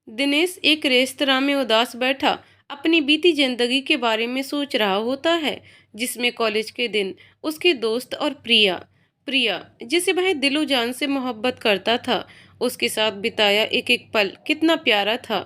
दिनेश एक रेस्तरां में उदास बैठा अपनी बीती जिंदगी के बारे में सोच रहा होता है, जिसमें कॉलेज के दिन, उसके दोस्त और प्रिया प्रिया जिसे वह दिलो जान से मोहब्बत करता था, उसके साथ बिताया एक एक पल कितना प्यारा था।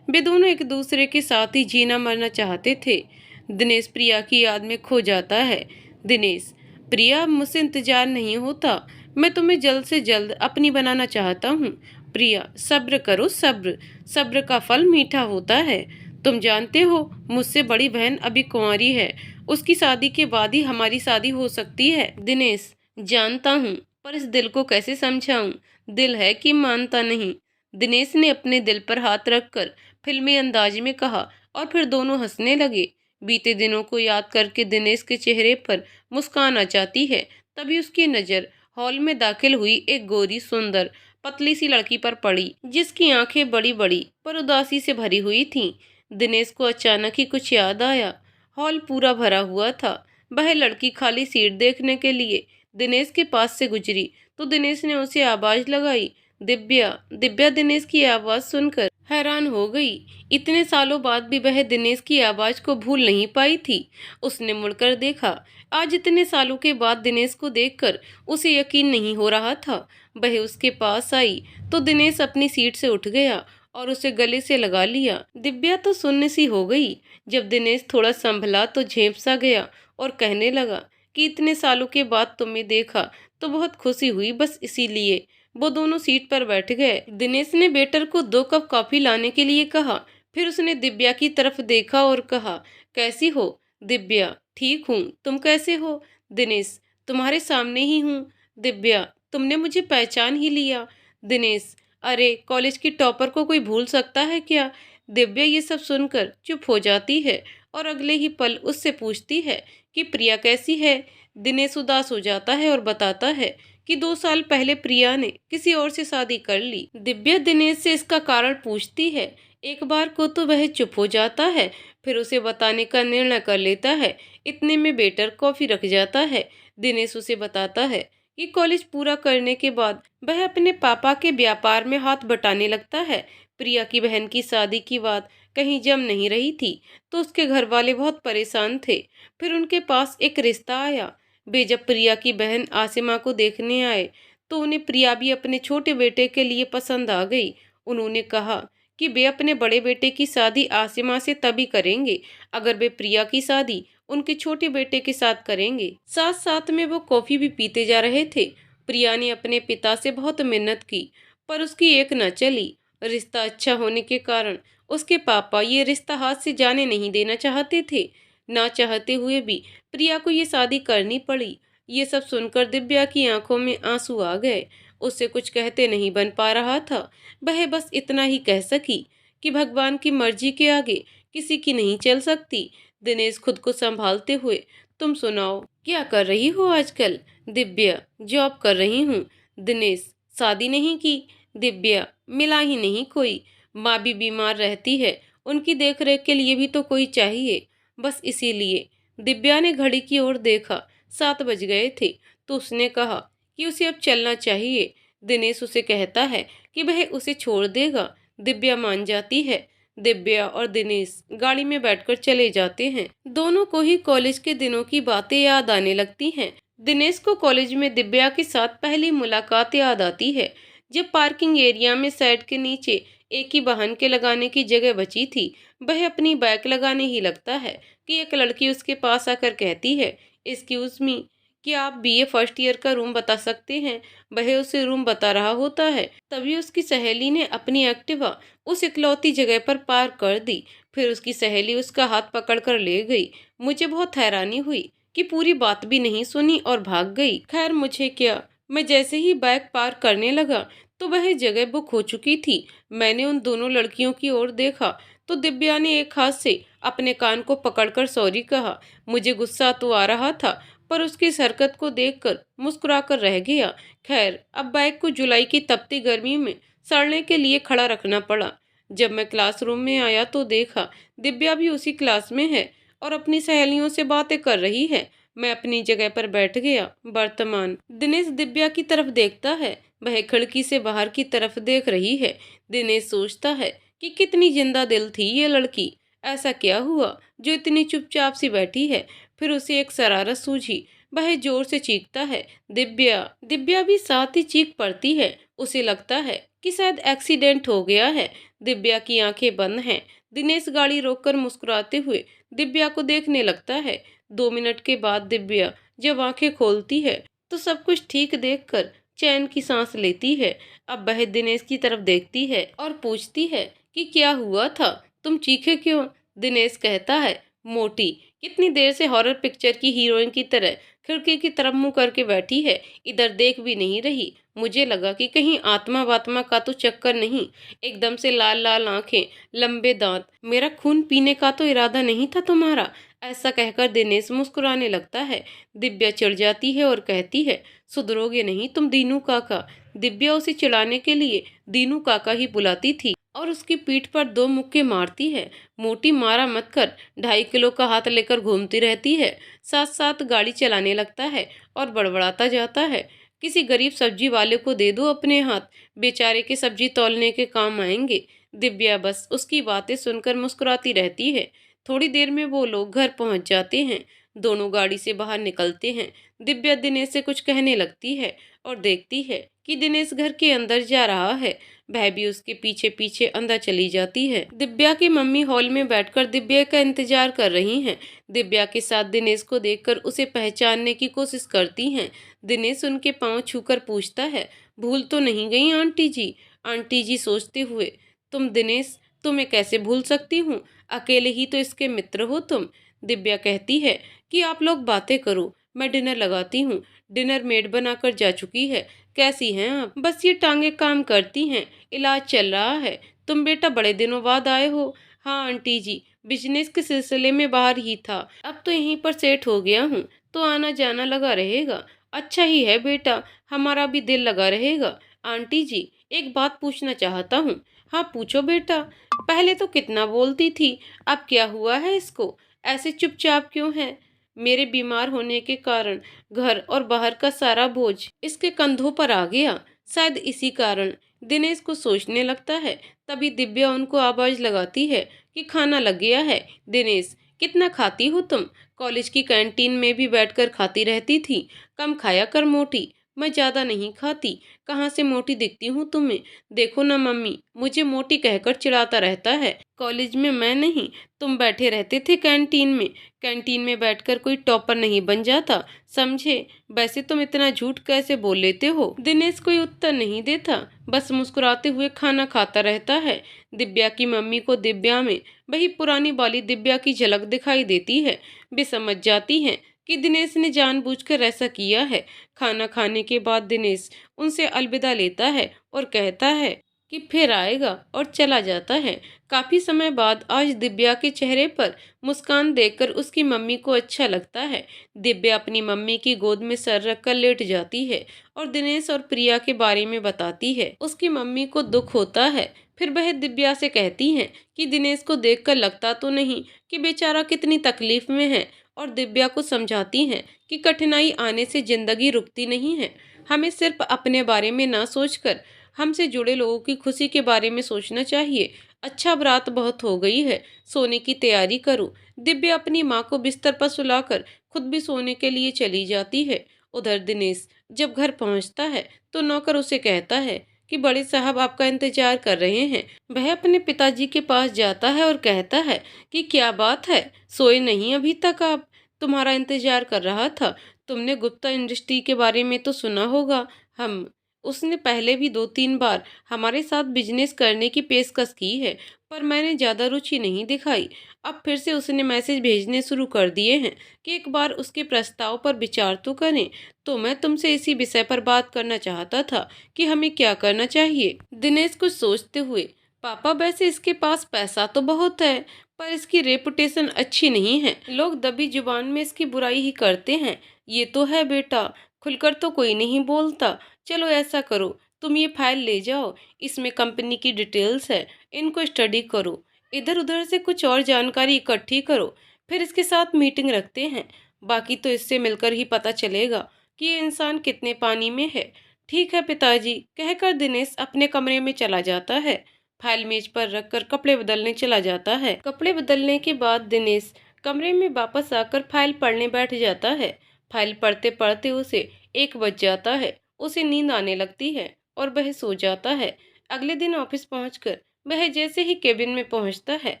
वे दोनों एक दूसरे के साथ ही जीना मरना चाहते थे। दिनेश प्रिया की याद में खो जाता है। दिनेश, प्रिया, मुझसे इंतजार नहीं होता, मैं तुम्हें जल्द से जल्द अपनी बनाना चाहता हूँ। प्रिया, सब्र करो, सब्र, सब्र का फल मीठा होता है। तुम जानते हो, मुझसे बड़ी बहन अभी कुंवारी है, उसकी शादी के बाद ही हमारी शादी हो सकती है। दिनेश, जानता हूँ, पर इस दिल को कैसे समझाऊं? दिल है कि मानता नहीं। दिनेश ने अपने दिल पर हाथ रखकर फिल्मी अंदाज में कहा, और फिर दोनों हंसने लगे। बीते दिनों को याद करके दिनेश के चेहरे पर मुस्कान आ जाती है। तभी उसकी नजर हॉल में दाखिल हुई एक गोरी, सुंदर, पतली सी लड़की पर पड़ी, जिसकी आंखें बड़ी बड़ी पर उदासी से भरी हुई थीं। दिनेश को अचानक ही कुछ याद आया। हॉल पूरा भरा हुआ था। वह लड़की खाली सीट देखने के लिए दिनेश के पास से गुजरी तो दिनेश ने उसे आवाज लगाई, दिव्या, दिव्या। दिनेश की आवाज सुनकर हैरान हो गई। इतने सालों बाद भी वह दिनेश की आवाज को भूल नहीं पाई थी। उसने मुड़कर देखा। आज इतने सालों के बाद दिनेश को देखकर उसे यकीन नहीं हो रहा था। वह उसके पास आई तो दिनेश अपनी सीट से उठ गया और उसे गले से लगा लिया। दिव्या तो सुन्न सी हो गई। जब दिनेश थोड़ा संभला तो झेंप सा गया और कहने लगा कि इतने सालों के बाद तुम्हें देखा तो बहुत खुशी हुई, बस इसीलिए। वो दोनों सीट पर बैठ गए। दिनेश ने वेटर को 2 कप कॉफी लाने के लिए कहा। फिर उसने दिव्या की तरफ देखा और कहा, कैसी हो? दिव्या, ठीक हूँ, तुम कैसे हो? दिनेश, तुम्हारे सामने ही हूँ। दिव्या, तुमने मुझे पहचान ही लिया। दिनेश, अरे, कॉलेज की टॉपर को कोई भूल सकता है क्या? दिव्या ये सब सुनकर चुप हो जाती है और अगले ही पल उससे पूछती है कि प्रिया कैसी है। दिनेश उदास हो जाता है और बताता है कि 2 साल पहले प्रिया ने किसी और से शादी कर ली। दिव्या दिनेश से इसका कारण पूछती है। एक बार को तो वह चुप हो जाता है, फिर उसे बताने का निर्णय कर लेता है। इतने में वेटर कॉफी रख जाता है। दिनेश उसे बताता है कि कॉलेज पूरा करने के बाद वह अपने पापा के व्यापार में हाथ बटाने लगता है। प्रिया की बहन की शादी की बात कहीं जम नहीं रही थी, तो उसके घर वाले बहुत परेशान थे। फिर उनके पास एक रिश्ता आया। वे जब प्रिया की बहन आसिमा को देखने आए तो उन्हें प्रिया भी अपने छोटे बेटे के लिए पसंद आ गई। उन्होंने कहा कि वे अपने बड़े बेटे की शादी आसिमा से तभी करेंगे अगर वे प्रिया की शादी उनके छोटे बेटे के साथ करेंगे। साथ साथ में वो कॉफी भी पीते जा रहे थे। प्रिया ने अपने पिता से बहुत मिन्नत की, पर उसकी एक न चली। रिश्ता अच्छा होने के कारण उसके पापा ये रिश्ता हाथ से जाने नहीं देना चाहते थे। ना चाहते हुए भी प्रिया को ये शादी करनी पड़ी। ये सब सुनकर दिव्या की आंखों में आंसू आ गए। उससे कुछ कहते नहीं बन पा रहा था। वह बस इतना ही कह सकी कि भगवान की मर्जी के आगे किसी की नहीं चल सकती। दिनेश खुद को संभालते हुए, तुम सुनाओ, क्या कर रही हो आजकल? दिव्या, जॉब कर रही हूँ। दिनेश, शादी नहीं की? दिव्या, मिला ही नहीं कोई। माँ भी बीमार रहती है, उनकी देखरेख के लिए भी तो कोई चाहिए, बस इसीलिए। दिव्या ने घड़ी की ओर देखा। 7 बज गए थे तो उसने कहा कि उसे अब चलना चाहिए। दिनेश उसे कहता है कि वह उसे छोड़ देगा। दिव्या मान जाती है। दिव्या और दिनेश गाड़ी में बैठकर चले जाते हैं। दोनों को ही कॉलेज के दिनों की बातें याद आने लगती हैं। दिनेश को कॉलेज में दिव्या के साथ पहली मुलाकात याद आती है, जब पार्किंग एरिया में साइड के नीचे एक ही वाहन के लगाने की जगह बची थी। वह अपनी बाइक लगाने ही लगता है कि एक लड़की उसके पास आकर कहती है, एक्सक्यूज मी, क्या आप बीए फर्स्ट ईयर का रूम बता सकते हैं? वह उसे रूम बता रहा होता है। तभी उसकी सहेली ने अपनी एक्टिवा उस इकलौती जगह पर पार्क कर दी। फिर उसकी सहेली उसका हाथ पकड़कर ले गई। मुझे बहुत हैरानी हुई कि पूरी बात भी नहीं सुनी और भाग गई। खैर, मुझे क्या, मैं जैसे ही बाइक पार्क करने लगा तो वह जगह बुक हो चुकी थी। मैंने उन दोनों लड़कियों की ओर देखा तो दिव्या ने एक हाथ से अपने कान को पकड़कर सॉरी कहा। मुझे गुस्सा तो आ रहा था, पर उसकी इस हरकत को देखकर मुस्कुराकर रह गया। खैर, अब बाइक को जुलाई की तपती गर्मी में सड़ने के लिए खड़ा रखना पड़ा। जब मैं क्लासरूम में आया तो देखा दिव्या भी उसी क्लास में है और अपनी सहेलियों से बातें कर रही है। मैं अपनी जगह पर बैठ गया। वर्तमान। दिनेश दिव्या की तरफ देखता है। वह खिड़की से बाहर की तरफ देख रही है। दिनेश सोचता है कि कितनी जिंदा दिल थी ये लड़की। ऐसा क्या हुआ जो इतनी चुपचाप सी बैठी है। फिर उसे एक शरारत सूझी। वह जोर से चीखता है, दिव्या। दिव्या भी साथ ही चीख पड़ती है। उसे लगता है कि शायद एक्सीडेंट हो गया है। दिव्या की आंखें बंद हैं। दिनेश गाड़ी रोककर मुस्कुराते हुए दिव्या को देखने लगता है। 2 मिनट के बाद दिव्या जब आंखें खोलती है तो सब कुछ ठीक देखकर चैन की सांस लेती है। अब वह दिनेश की तरफ देखती है और पूछती है कि क्या हुआ था, तुम चीखे क्यों। दिनेश कहता है, मोटी कितनी देर से हॉरर पिक्चर की हीरोइन की तरह खिड़की की तरफ मुंह करके बैठी है, इधर देख भी नहीं रही। मुझे लगा कि कहीं आत्मा वात्मा का तो चक्कर नहीं। एकदम से लाल लाल आंखें, लंबे दांत, मेरा खून पीने का तो इरादा नहीं था तुम्हारा। ऐसा कहकर दिनेश मुस्कुराने लगता है। दिव्या चिढ़ जाती है और कहती है, सुधरोगे नहीं तुम दीनू काका। दिव्या उसे चिढ़ाने के लिए दीनू काका ही बुलाती थी और उसकी पीठ पर 2 मुक्के मारती है। मोटी मारा मत कर, 2.5 किलो का हाथ लेकर घूमती रहती है। साथ साथ गाड़ी चलाने लगता है और बड़बड़ाता जाता है, किसी गरीब सब्जी वाले को दे दो अपने हाथ, बेचारे के सब्जी तौलने के काम आएंगे। दिव्या बस उसकी बातें सुनकर मुस्कुराती रहती है। थोड़ी देर में वो लोग घर पहुंच जाते हैं। दोनों गाड़ी से बाहर निकलते हैं। दिव्या दिनेश से कुछ कहने लगती है और देखती है कि दिनेश घर के अंदर जा रहा है। वह भी उसके पीछे पीछे अंदर चली जाती है। दिव्या की मम्मी हॉल में बैठकर दिव्या का इंतजार कर रही हैं। दिव्या के साथ दिनेश को देखकर उसे पहचानने की कोशिश करती हैं। दिनेश उनके पांव छूकर पूछता है, भूल तो नहीं गई आंटी जी। आंटी जी सोचते हुए, तुम दिनेश, तुम्हें कैसे भूल सकती हूँ, अकेले ही तो इसके मित्र हो तुम। दिव्या कहती है कि आप लोग बातें करो, मैं डिनर लगाती हूँ। डिनर मेड बनाकर जा चुकी है। कैसी हैं आप। बस ये टांगे काम करती हैं, इलाज चल रहा है। तुम बेटा बड़े दिनों बाद आए हो। हाँ आंटी जी, बिजनेस के सिलसिले में बाहर ही था, अब तो यहीं पर सेट हो गया हूँ, तो आना जाना लगा रहेगा। अच्छा ही है बेटा, हमारा भी दिल लगा रहेगा। आंटी जी, एक बात पूछना चाहता हूँ। हाँ पूछो बेटा। पहले तो कितना बोलती थी, अब क्या हुआ है इसको, ऐसे चुपचाप क्यों है। मेरे बीमार होने के कारण घर और बाहर का सारा बोझ इसके कंधों पर आ गया, शायद इसी कारण। दिनेश को सोचने लगता है। तभी दिव्या उनको आवाज लगाती है कि खाना लग गया है। दिनेश, कितना खाती हो तुम, कॉलेज की कैंटीन में भी बैठकर खाती रहती थी, कम खाया कर मोटी। मैं ज्यादा नहीं खाती, कहाँ से मोटी दिखती हूँ तुम्हें। देखो ना मम्मी, मुझे मोटी कहकर चिढ़ाता रहता है। कॉलेज में मैं नहीं, तुम बैठे रहते थे कैंटीन में। कैंटीन में बैठकर कोई टॉपर नहीं बन जाता, समझे। वैसे तुम इतना झूठ कैसे बोल लेते हो। दिनेश कोई उत्तर नहीं देता, बस मुस्कुराते हुए खाना खाता रहता है। दिव्या की मम्मी को दिव्या में वही पुरानी वाली दिव्या की झलक दिखाई देती है। वे समझ जाती हैं कि दिनेश ने जानबूझकर ऐसा किया है। खाना खाने के बाद दिनेश उनसे अलविदा लेता है और कहता है कि फिर आएगा, और चला जाता है। काफी समय बाद आज दिव्या के चेहरे पर मुस्कान देखकर उसकी मम्मी को अच्छा लगता है। दिव्या अपनी मम्मी की गोद में सर रखकर लेट जाती है और दिनेश और प्रिया के बारे में बताती है। उसकी मम्मी को दुख होता है। फिर वह दिव्या से कहती हैं कि दिनेश को देखकर लगता तो नहीं कि बेचारा कितनी तकलीफ में है, और दिव्या को समझाती हैं कि कठिनाई आने से जिंदगी रुकती नहीं है। हमें सिर्फ अपने बारे में ना सोचकर हमसे जुड़े लोगों की खुशी के बारे में सोचना चाहिए। अच्छा, रात बहुत हो गई है, सोने की तैयारी करो। दिव्या अपनी माँ को बिस्तर पर सुलाकर खुद भी सोने के लिए चली जाती है। उधर दिनेश जब घर पहुंचता है तो नौकर उसे कहता है कि बड़े साहब आपका इंतजार कर रहे हैं। वह अपने पिताजी के पास जाता है और कहता है कि क्या बात है, सोए नहीं अभी तक आप, तुम्हारा इंतजार कर रहा था। तुमने गुप्ता इंडस्ट्री के बारे में तो सुना होगा। हम उसने पहले भी 2-3 बार हमारे साथ बिजनेस करने की पेशकश की है, पर मैंने ज़्यादा रुचि नहीं दिखाई। अब फिर से उसने मैसेज भेजने शुरू कर दिए हैं कि एक बार उसके प्रस्ताव पर विचार तो करें। तो मैं तुमसे इसी विषय पर बात करना चाहता था कि हमें क्या करना चाहिए। दिनेश कुछ सोचते हुए, पापा वैसे इसके पास पैसा तो बहुत है, पर इसकी रेपुटेशन अच्छी नहीं है, लोग दबी जुबान में इसकी बुराई ही करते हैं। ये तो है बेटा, खुलकर तो कोई नहीं बोलता। चलो ऐसा करो, तुम ये फाइल ले जाओ, इसमें कंपनी की डिटेल्स है, इनको स्टडी करो, इधर उधर से कुछ और जानकारी इकट्ठी करो, फिर इसके साथ मीटिंग रखते हैं। बाकी तो इससे मिलकर ही पता चलेगा कि ये इंसान कितने पानी में है। ठीक है पिताजी, कहकर दिनेश अपने कमरे में चला जाता है। फाइल मेज पर रखकर कपड़े बदलने चला जाता है। कपड़े बदलने के बाद दिनेश कमरे में वापस आकर फाइल पढ़ने बैठ जाता है। फाइल पढ़ते पढ़ते उसे 1 बज जाता है। उसे नींद आने लगती है और वह सो जाता है। अगले दिन ऑफिस पहुंचकर वह जैसे ही केबिन में पहुंचता है,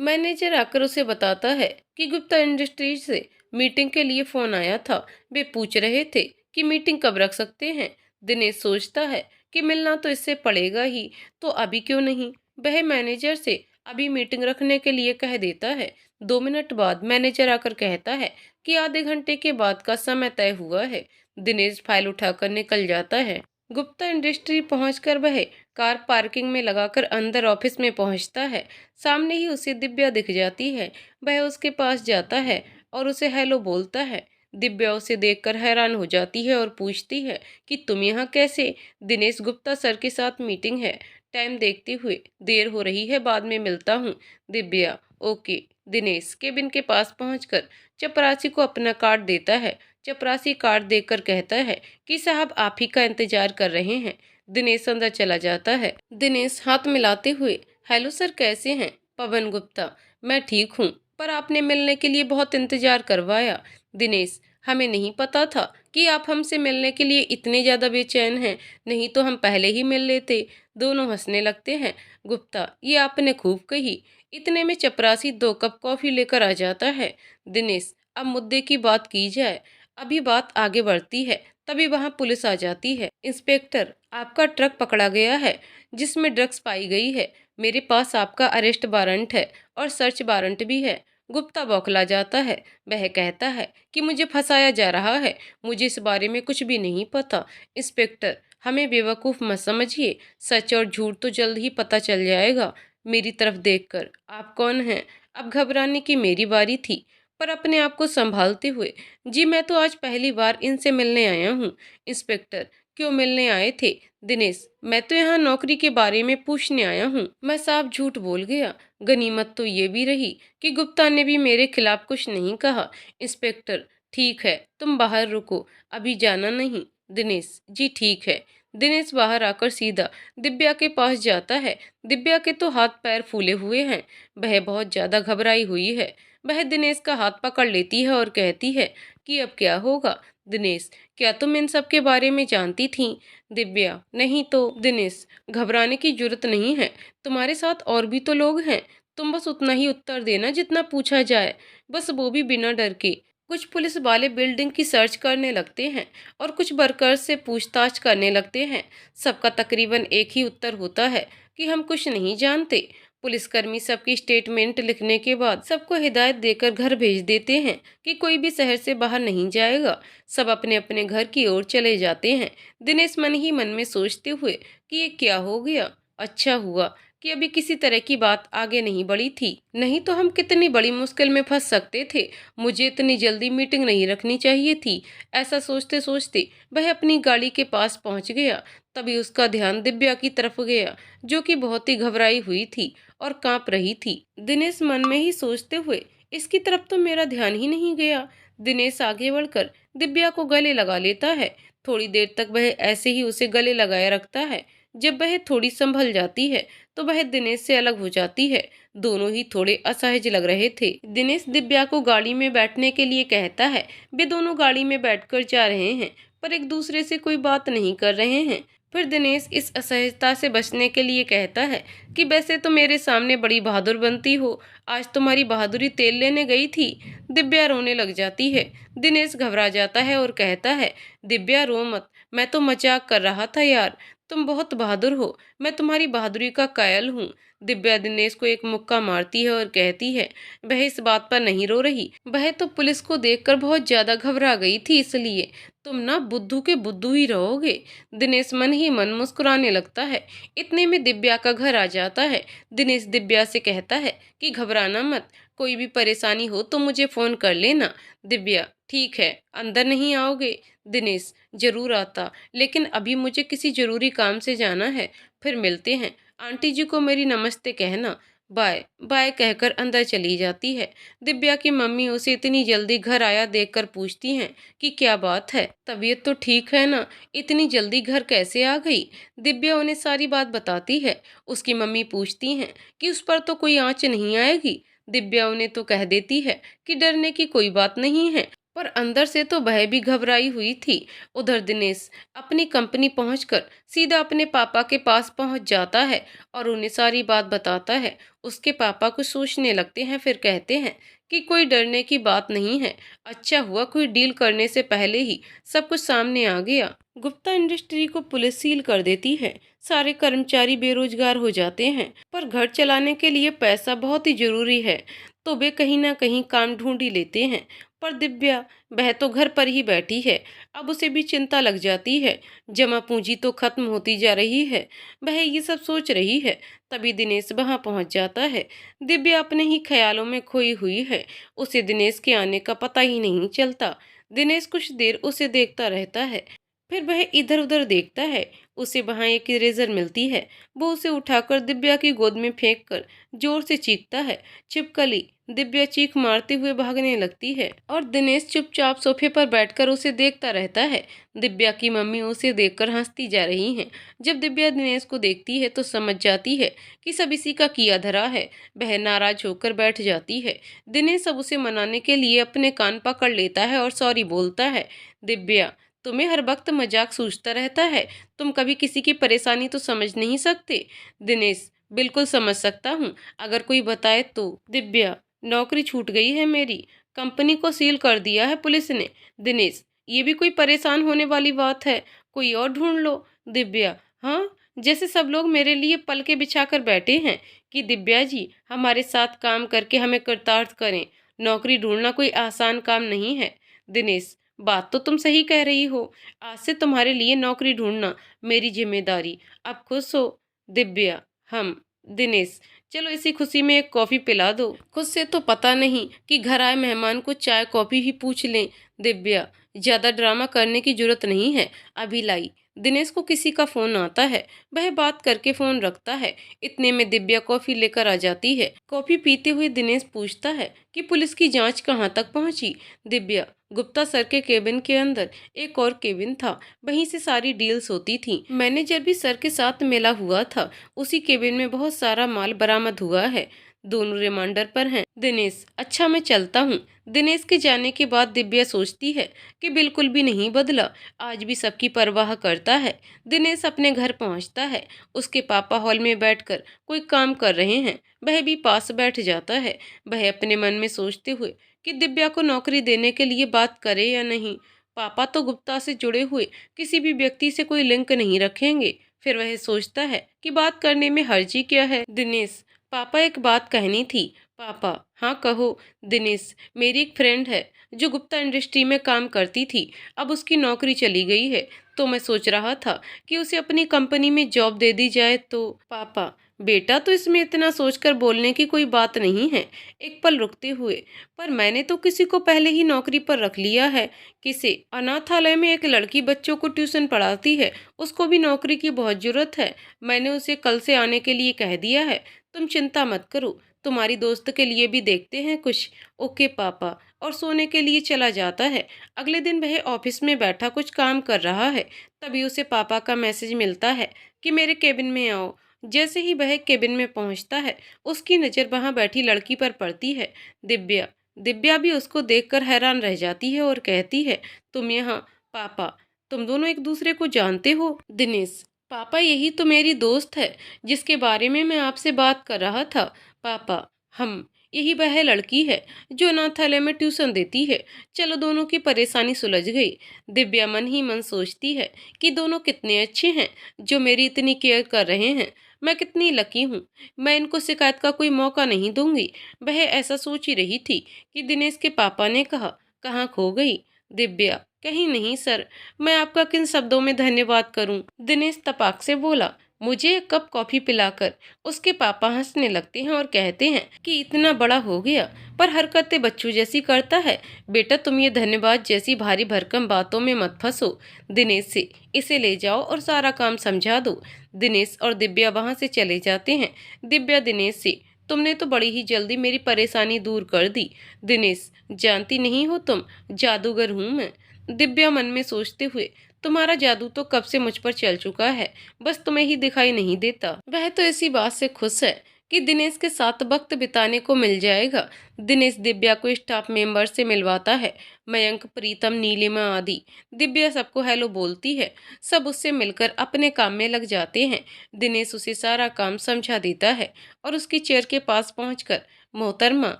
मैनेजर आकर उसे बताता है कि गुप्ता इंडस्ट्रीज से मीटिंग के लिए फोन आया था। वे पूछ रहे थे कि मीटिंग कब रख सकते हैं। दिनेश सोचता है कि मिलना तो इससे पड़ेगा ही, तो अभी क्यों नहीं। वह मैनेजर से अभी मीटिंग रखने के लिए कह देता है। 2 मिनट बाद मैनेजर आकर कहता है कि आधे घंटे के बाद का समय तय हुआ है। दिनेश फाइल उठाकर निकल जाता है। गुप्ता इंडस्ट्री पहुंचकर वह कार पार्किंग में लगाकर अंदर ऑफिस में पहुंचता है। सामने ही उसे दिव्या दिख जाती है। वह उसके पास जाता है और उसे हेलो बोलता है। दिव्या उसे देखकर हैरान हो जाती है और पूछती है कि तुम यहाँ कैसे। दिनेश गुप्ता सर के साथ मीटिंग है। टाइम देखते हुए देर हो रही है, बाद में मिलता हूँ। दिव्या ओके। दिनेश केबिन के पास पहुंचकर चपरासी को अपना कार्ड देता है। चपरासी कार्ड देकर कहता है कि साहब आप ही का इंतजार कर रहे हैं। दिनेश अंदर चला जाता है। दिनेश हाथ मिलाते हुए हेलो सर, कैसे हैं। पवन गुप्ता मैं ठीक हूँ, पर आपने मिलने के लिए बहुत इंतजार करवाया। दिनेश हमें नहीं पता था कि आप हमसे मिलने के लिए इतने ज्यादा बेचैन हैं, नहीं तो हम पहले ही मिल लेते। दोनों हंसने लगते हैं। गुप्ता ये आपने खूब कही। इतने में चपरासी 2 कप कॉफी लेकर आ जाता है। दिनेश अब मुद्दे की बात की जाए। अभी बात आगे बढ़ती है, तभी वहां पुलिस आ जाती है। इंस्पेक्टर आपका ट्रक पकड़ा गया है जिसमें ड्रग्स पाई गई है। मेरे पास आपका अरेस्ट वारंट है और सर्च वारंट भी है। गुप्ता बौखला जाता है। वह कहता है कि मुझे फंसाया जा रहा है, मुझे इस बारे में कुछ भी नहीं पता। इंस्पेक्टर हमें बेवकूफ मत समझिए, सच और झूठ तो जल्द ही पता चल जाएगा। मेरी तरफ देखकर आप कौन हैं। अब घबराने की मेरी बारी थी, पर अपने आप को संभालते हुए जी मैं तो आज पहली बार इनसे मिलने आया हूँ। इंस्पेक्टर क्यों मिलने आए थे। दिनेश मैं तो यहाँ नौकरी के बारे में पूछने आया हूँ। मैं साफ झूठ बोल गया। गनीमत तो ये भी रही कि गुप्ता ने भी मेरे खिलाफ कुछ नहीं कहा। इंस्पेक्टर ठीक है, तुम बाहर रुको, अभी जाना नहीं। दिनेश जी ठीक है। दिनेश बाहर आकर सीधा दिव्या के पास जाता है। दिव्या के तो हाथ पैर फूले हुए हैं। वह बहुत ज्यादा घबराई हुई है। वह दिनेश का हाथ पकड़ लेती है और कहती है कि अब क्या होगा। दिनेश क्या तुम इन सब के बारे में जानती थी। दिव्या नहीं तो। दिनेश घबराने की जरूरत नहीं है, तुम्हारे साथ और भी तो लोग हैं। तुम बस उतना ही उत्तर देना जितना पूछा जाए, बस वो भी बिना डर के। कुछ पुलिस वाले बिल्डिंग की सर्च करने लगते हैं और कुछ वर्कर्स से पूछताछ करने लगते हैं। सबका तकरीबन एक ही उत्तर होता है कि हम कुछ नहीं जानते। पुलिसकर्मी सबकी स्टेटमेंट लिखने के बाद सबको हिदायत देकर घर भेज देते हैं कि कोई भी शहर से बाहर नहीं जाएगा। सब अपने अपने घर की ओर चले जाते हैं। दिनेश मन ही मन में सोचते हुए कि ये क्या हो गया। अच्छा हुआ कि अभी किसी तरह की बात आगे नहीं बढ़ी थी, नहीं तो हम कितनी बड़ी मुश्किल में फंस सकते थे। मुझे इतनी जल्दी मीटिंग नहीं रखनी चाहिए थी। ऐसा सोचते सोचते वह अपनी गाड़ी के पास पहुंच गया। तभी उसका ध्यान दिव्या की तरफ गया, जो कि बहुत ही घबराई हुई थी और कांप रही थी। दिनेश मन में ही सोचते हुए इसकी तरफ तो मेरा ध्यान ही नहीं गया। दिनेश आगे बढ़कर दिव्या को गले लगा लेता है। थोड़ी देर तक वह ऐसे ही उसे गले लगाए रखता है। जब वह थोड़ी संभल जाती है तो वह दिनेश से अलग हो जाती है। दोनों ही थोड़े असहज लग रहे थे। दिनेश दिव्या को गाड़ी में बैठने के लिए कहता है। वे दोनों गाड़ी में बैठकर जा रहे हैं, पर एक दूसरे से कोई बात नहीं कर रहे हैं। फिर दिनेश इस असहजता से बचने के लिए कहता है कि वैसे तो मेरे सामने बड़ी बहादुर बनती हो, आज तुम्हारी बहादुरी तेल लेने गई थी। दिव्या रोने लग जाती है। दिनेश घबरा जाता है और कहता है दिव्या रो मत, मैं तो मजाक कर रहा था यार, तुम बहुत बहादुर हो, मैं तुम्हारी बहादुरी का कायल हूँ। दिव्या दिनेश को एक मुक्का मारती है और कहती है वह इस बात पर नहीं रो रही, वह तो पुलिस को देखकर बहुत ज्यादा घबरा गई थी, इसलिए तुम ना बुद्धू के बुद्धू ही रहोगे। दिनेश मन ही मन मुस्कुराने लगता है। इतने में दिव्या का घर आ जाता है। दिनेश दिव्या से कहता है कि घबराना मत, कोई भी परेशानी हो तो मुझे फोन कर लेना। दिव्या ठीक है, अंदर नहीं आओगे। दिनेश जरूर आता, लेकिन अभी मुझे किसी जरूरी काम से जाना है, फिर मिलते हैं। आंटी जी को मेरी नमस्ते कहना। बाय बाय कहकर अंदर चली जाती है। दिव्या की मम्मी उसे इतनी जल्दी घर आया देखकर पूछती हैं कि क्या बात है, तबीयत तो ठीक है ना, इतनी जल्दी घर कैसे आ गई। दिव्या उन्हें सारी बात बताती है। उसकी मम्मी पूछती हैं कि उस पर तो कोई आंच नहीं आएगी। दिव्या उन्हें तो कह देती है कि डरने की कोई बात नहीं है, पर अंदर से तो वह भी घबराई हुई थी। उधर दिनेश अपनी कंपनी पहुंचकर सीधा अपने पापा के पास पहुंच जाता है और उन्हें सारी बात बताता है। उसके पापा कुछ सोचने लगते हैं, फिर कहते हैं कि कोई डरने की बात नहीं है। अच्छा हुआ कोई डील करने से पहले ही सब कुछ सामने आ गया। गुप्ता इंडस्ट्री को पुलिस सील कर देती है। सारे कर्मचारी बेरोजगार हो जाते हैं, पर घर चलाने के लिए पैसा बहुत ही जरूरी है, तो वे कहीं ना कहीं काम ढूंढ ही लेते हैं। पर दिव्या, वह तो घर पर ही बैठी है। अब उसे भी चिंता लग जाती है, जमा पूंजी तो खत्म होती जा रही है। वह ये सब सोच रही है, तभी दिनेश वहां पहुंच जाता है। दिव्या अपने ही ख्यालों में खोई हुई है। उसे दिनेश के आने का पता ही नहीं चलता। दिनेश कुछ देर उसे देखता रहता है, फिर वह इधर उधर देखता है। उसे वहां एक इरेजर मिलती है। वो उसे उठाकर दिव्या की गोद में फेंक कर जोर से चीखता है, छिपकली। दिव्या चीख मारते हुए भागने लगती है और दिनेश चुपचाप सोफे पर बैठकर उसे देखता रहता है। दिव्या की मम्मी उसे देखकर हंसती जा रही हैं। जब दिव्या दिनेश को देखती है तो समझ जाती है कि सब इसी का किया धरा है। वह नाराज होकर बैठ जाती है। दिनेश अब उसे मनाने के लिए अपने कान पकड़ लेता है और सॉरी बोलता है। दिव्या, तुम्हें हर वक्त मजाक सूझता रहता है, तुम कभी किसी की परेशानी तो समझ नहीं सकते। दिनेश, बिल्कुल समझ सकता हूँ, अगर कोई बताए तो। दिव्या, नौकरी छूट गई है मेरी, कंपनी को सील कर दिया है पुलिस ने। दिनेश, ये भी कोई परेशान होने वाली बात है, कोई और ढूंढ लो। दिव्या, हाँ, जैसे सब लोग मेरे लिए पलके बिछाकर बैठे हैं कि दिव्या जी हमारे साथ काम करके हमें कृतार्थ करें। नौकरी ढूंढना कोई आसान काम नहीं है। दिनेश, बात तो तुम सही कह रही हो, आज से तुम्हारे लिए नौकरी ढूंढना मेरी जिम्मेदारी। अब खुश हो। दिव्या, हम। दिनेश, चलो इसी खुशी में एक कॉफी पिला दो। खुद से तो पता नहीं कि घर आए मेहमान को चाय कॉफी ही पूछ लें। दिव्या, ज्यादा ड्रामा करने की जरूरत नहीं है, अभी लाई। दिनेश को किसी का फोन आता है। वह बात करके फोन रखता है। इतने में दिव्या कॉफी लेकर आ जाती है। कॉफी पीते हुए दिनेश पूछता है कि पुलिस की जांच कहाँ तक पहुंची। दिव्या, गुप्ता सर के केबिन के अंदर एक और केबिन था, वहीं से सारी डील्स होती थी। मैनेजर भी सर के साथ मिला हुआ था। उसी केबिन में बहुत सारा माल बरामद हुआ है। दोनों रिमांडर पर हैं। दिनेश, अच्छा मैं चलता हूँ। दिनेश के जाने के बाद दिव्या सोचती है कि बिल्कुल भी नहीं बदला, आज भी सबकी परवाह करता है। दिनेश अपने घर पहुंचता है। उसके पापा हॉल में बैठकर कोई काम कर रहे हैं। वह भी पास बैठ जाता है। वह अपने मन में सोचते हुए कि दिव्या को नौकरी देने के लिए बात करे या नहीं। पापा तो गुप्ता से जुड़े हुए किसी भी व्यक्ति से कोई लिंक नहीं रखेंगे। फिर वह सोचता है कि बात करने में हर्जी क्या है। दिनेश, पापा एक बात कहनी थी। पापा, हाँ कहो। दिनेश, मेरी एक फ्रेंड है जो गुप्ता इंडस्ट्री में काम करती थी, अब उसकी नौकरी चली गई है, तो मैं सोच रहा था कि उसे अपनी कंपनी में जॉब दे दी जाए तो। पापा, बेटा तो इसमें इतना सोचकर बोलने की कोई बात नहीं है। एक पल रुकते हुए, पर मैंने तो किसी को पहले ही नौकरी पर रख लिया है। किसे? अनाथालय में एक लड़की बच्चों को ट्यूशन पढ़ाती है, उसको भी नौकरी की बहुत जरूरत है। मैंने उसे कल से आने के लिए कह दिया है। तुम चिंता मत करो, तुम्हारी दोस्त के लिए भी देखते हैं कुछ। ओके पापा, और सोने के लिए चला जाता है। अगले दिन वह ऑफिस में बैठा कुछ काम कर रहा है, तभी उसे पापा का मैसेज मिलता है कि मेरे केबिन में आओ। जैसे ही वह केबिन में पहुंचता है, उसकी नज़र वहां बैठी लड़की पर पड़ती है, दिव्या। दिव्या भी उसको देखकर हैरान रह जाती है और कहती है, तुम यहाँ? पापा, तुम दोनों एक दूसरे को जानते हो? दिनेश, पापा यही तो मेरी दोस्त है जिसके बारे में मैं आपसे बात कर रहा था। पापा, हम। यही वह लड़की है जो अनाथालय में ट्यूशन देती है। चलो दोनों की परेशानी सुलझ गई। दिव्या मन ही मन सोचती है कि दोनों कितने अच्छे हैं जो मेरी इतनी केयर कर रहे हैं। मैं कितनी लकी हूँ, मैं इनको शिकायत का कोई मौका नहीं दूंगी। वह ऐसा सोच ही रही थी कि दिनेश के पापा ने कहा, कहाँ खो गई? दिव्या, कहीं नहीं सर, मैं आपका किन शब्दों में धन्यवाद करूं? दिनेश तपाक से बोला, मुझे एक कप कॉफी पिलाकर। उसके पापा हंसने लगते हैं और कहते हैं कि इतना बड़ा हो गया पर हरकतें बच्चों जैसी करता है। बेटा तुम ये धन्यवाद जैसी भारी भरकम बातों में मत फंसो। दिनेश से इसे ले जाओ और सारा काम समझा दो। दिनेश और दिव्या वहां से चले जाते हैं। दिव्या दिनेश से, तुमने तो बड़ी ही जल्दी मेरी परेशानी दूर कर दी। दिनेश, जानती नहीं हो तुम, जादूगर हूं मैं। दिव्या मन में सोचते हुए, तुम्हारा जादू तो कब से मुझ पर चल चुका है, बस तुम्हें ही दिखाई नहीं देता। वह तो इसी बात से खुश है कि दिनेश के साथ वक्त बिताने को मिल जाएगा। दिनेश दिव्या को स्टाफ मेंबर से मिलवाता है। मयंक, प्रीतम, नीलिमा आदि। दिव्या सबको हेलो बोलती है। सब उससे मिलकर अपने काम में लग जाते हैं। दिनेश उसे सारा काम समझा देता है और उसकी चेयर के पास पहुंचकर, मोहतरमा,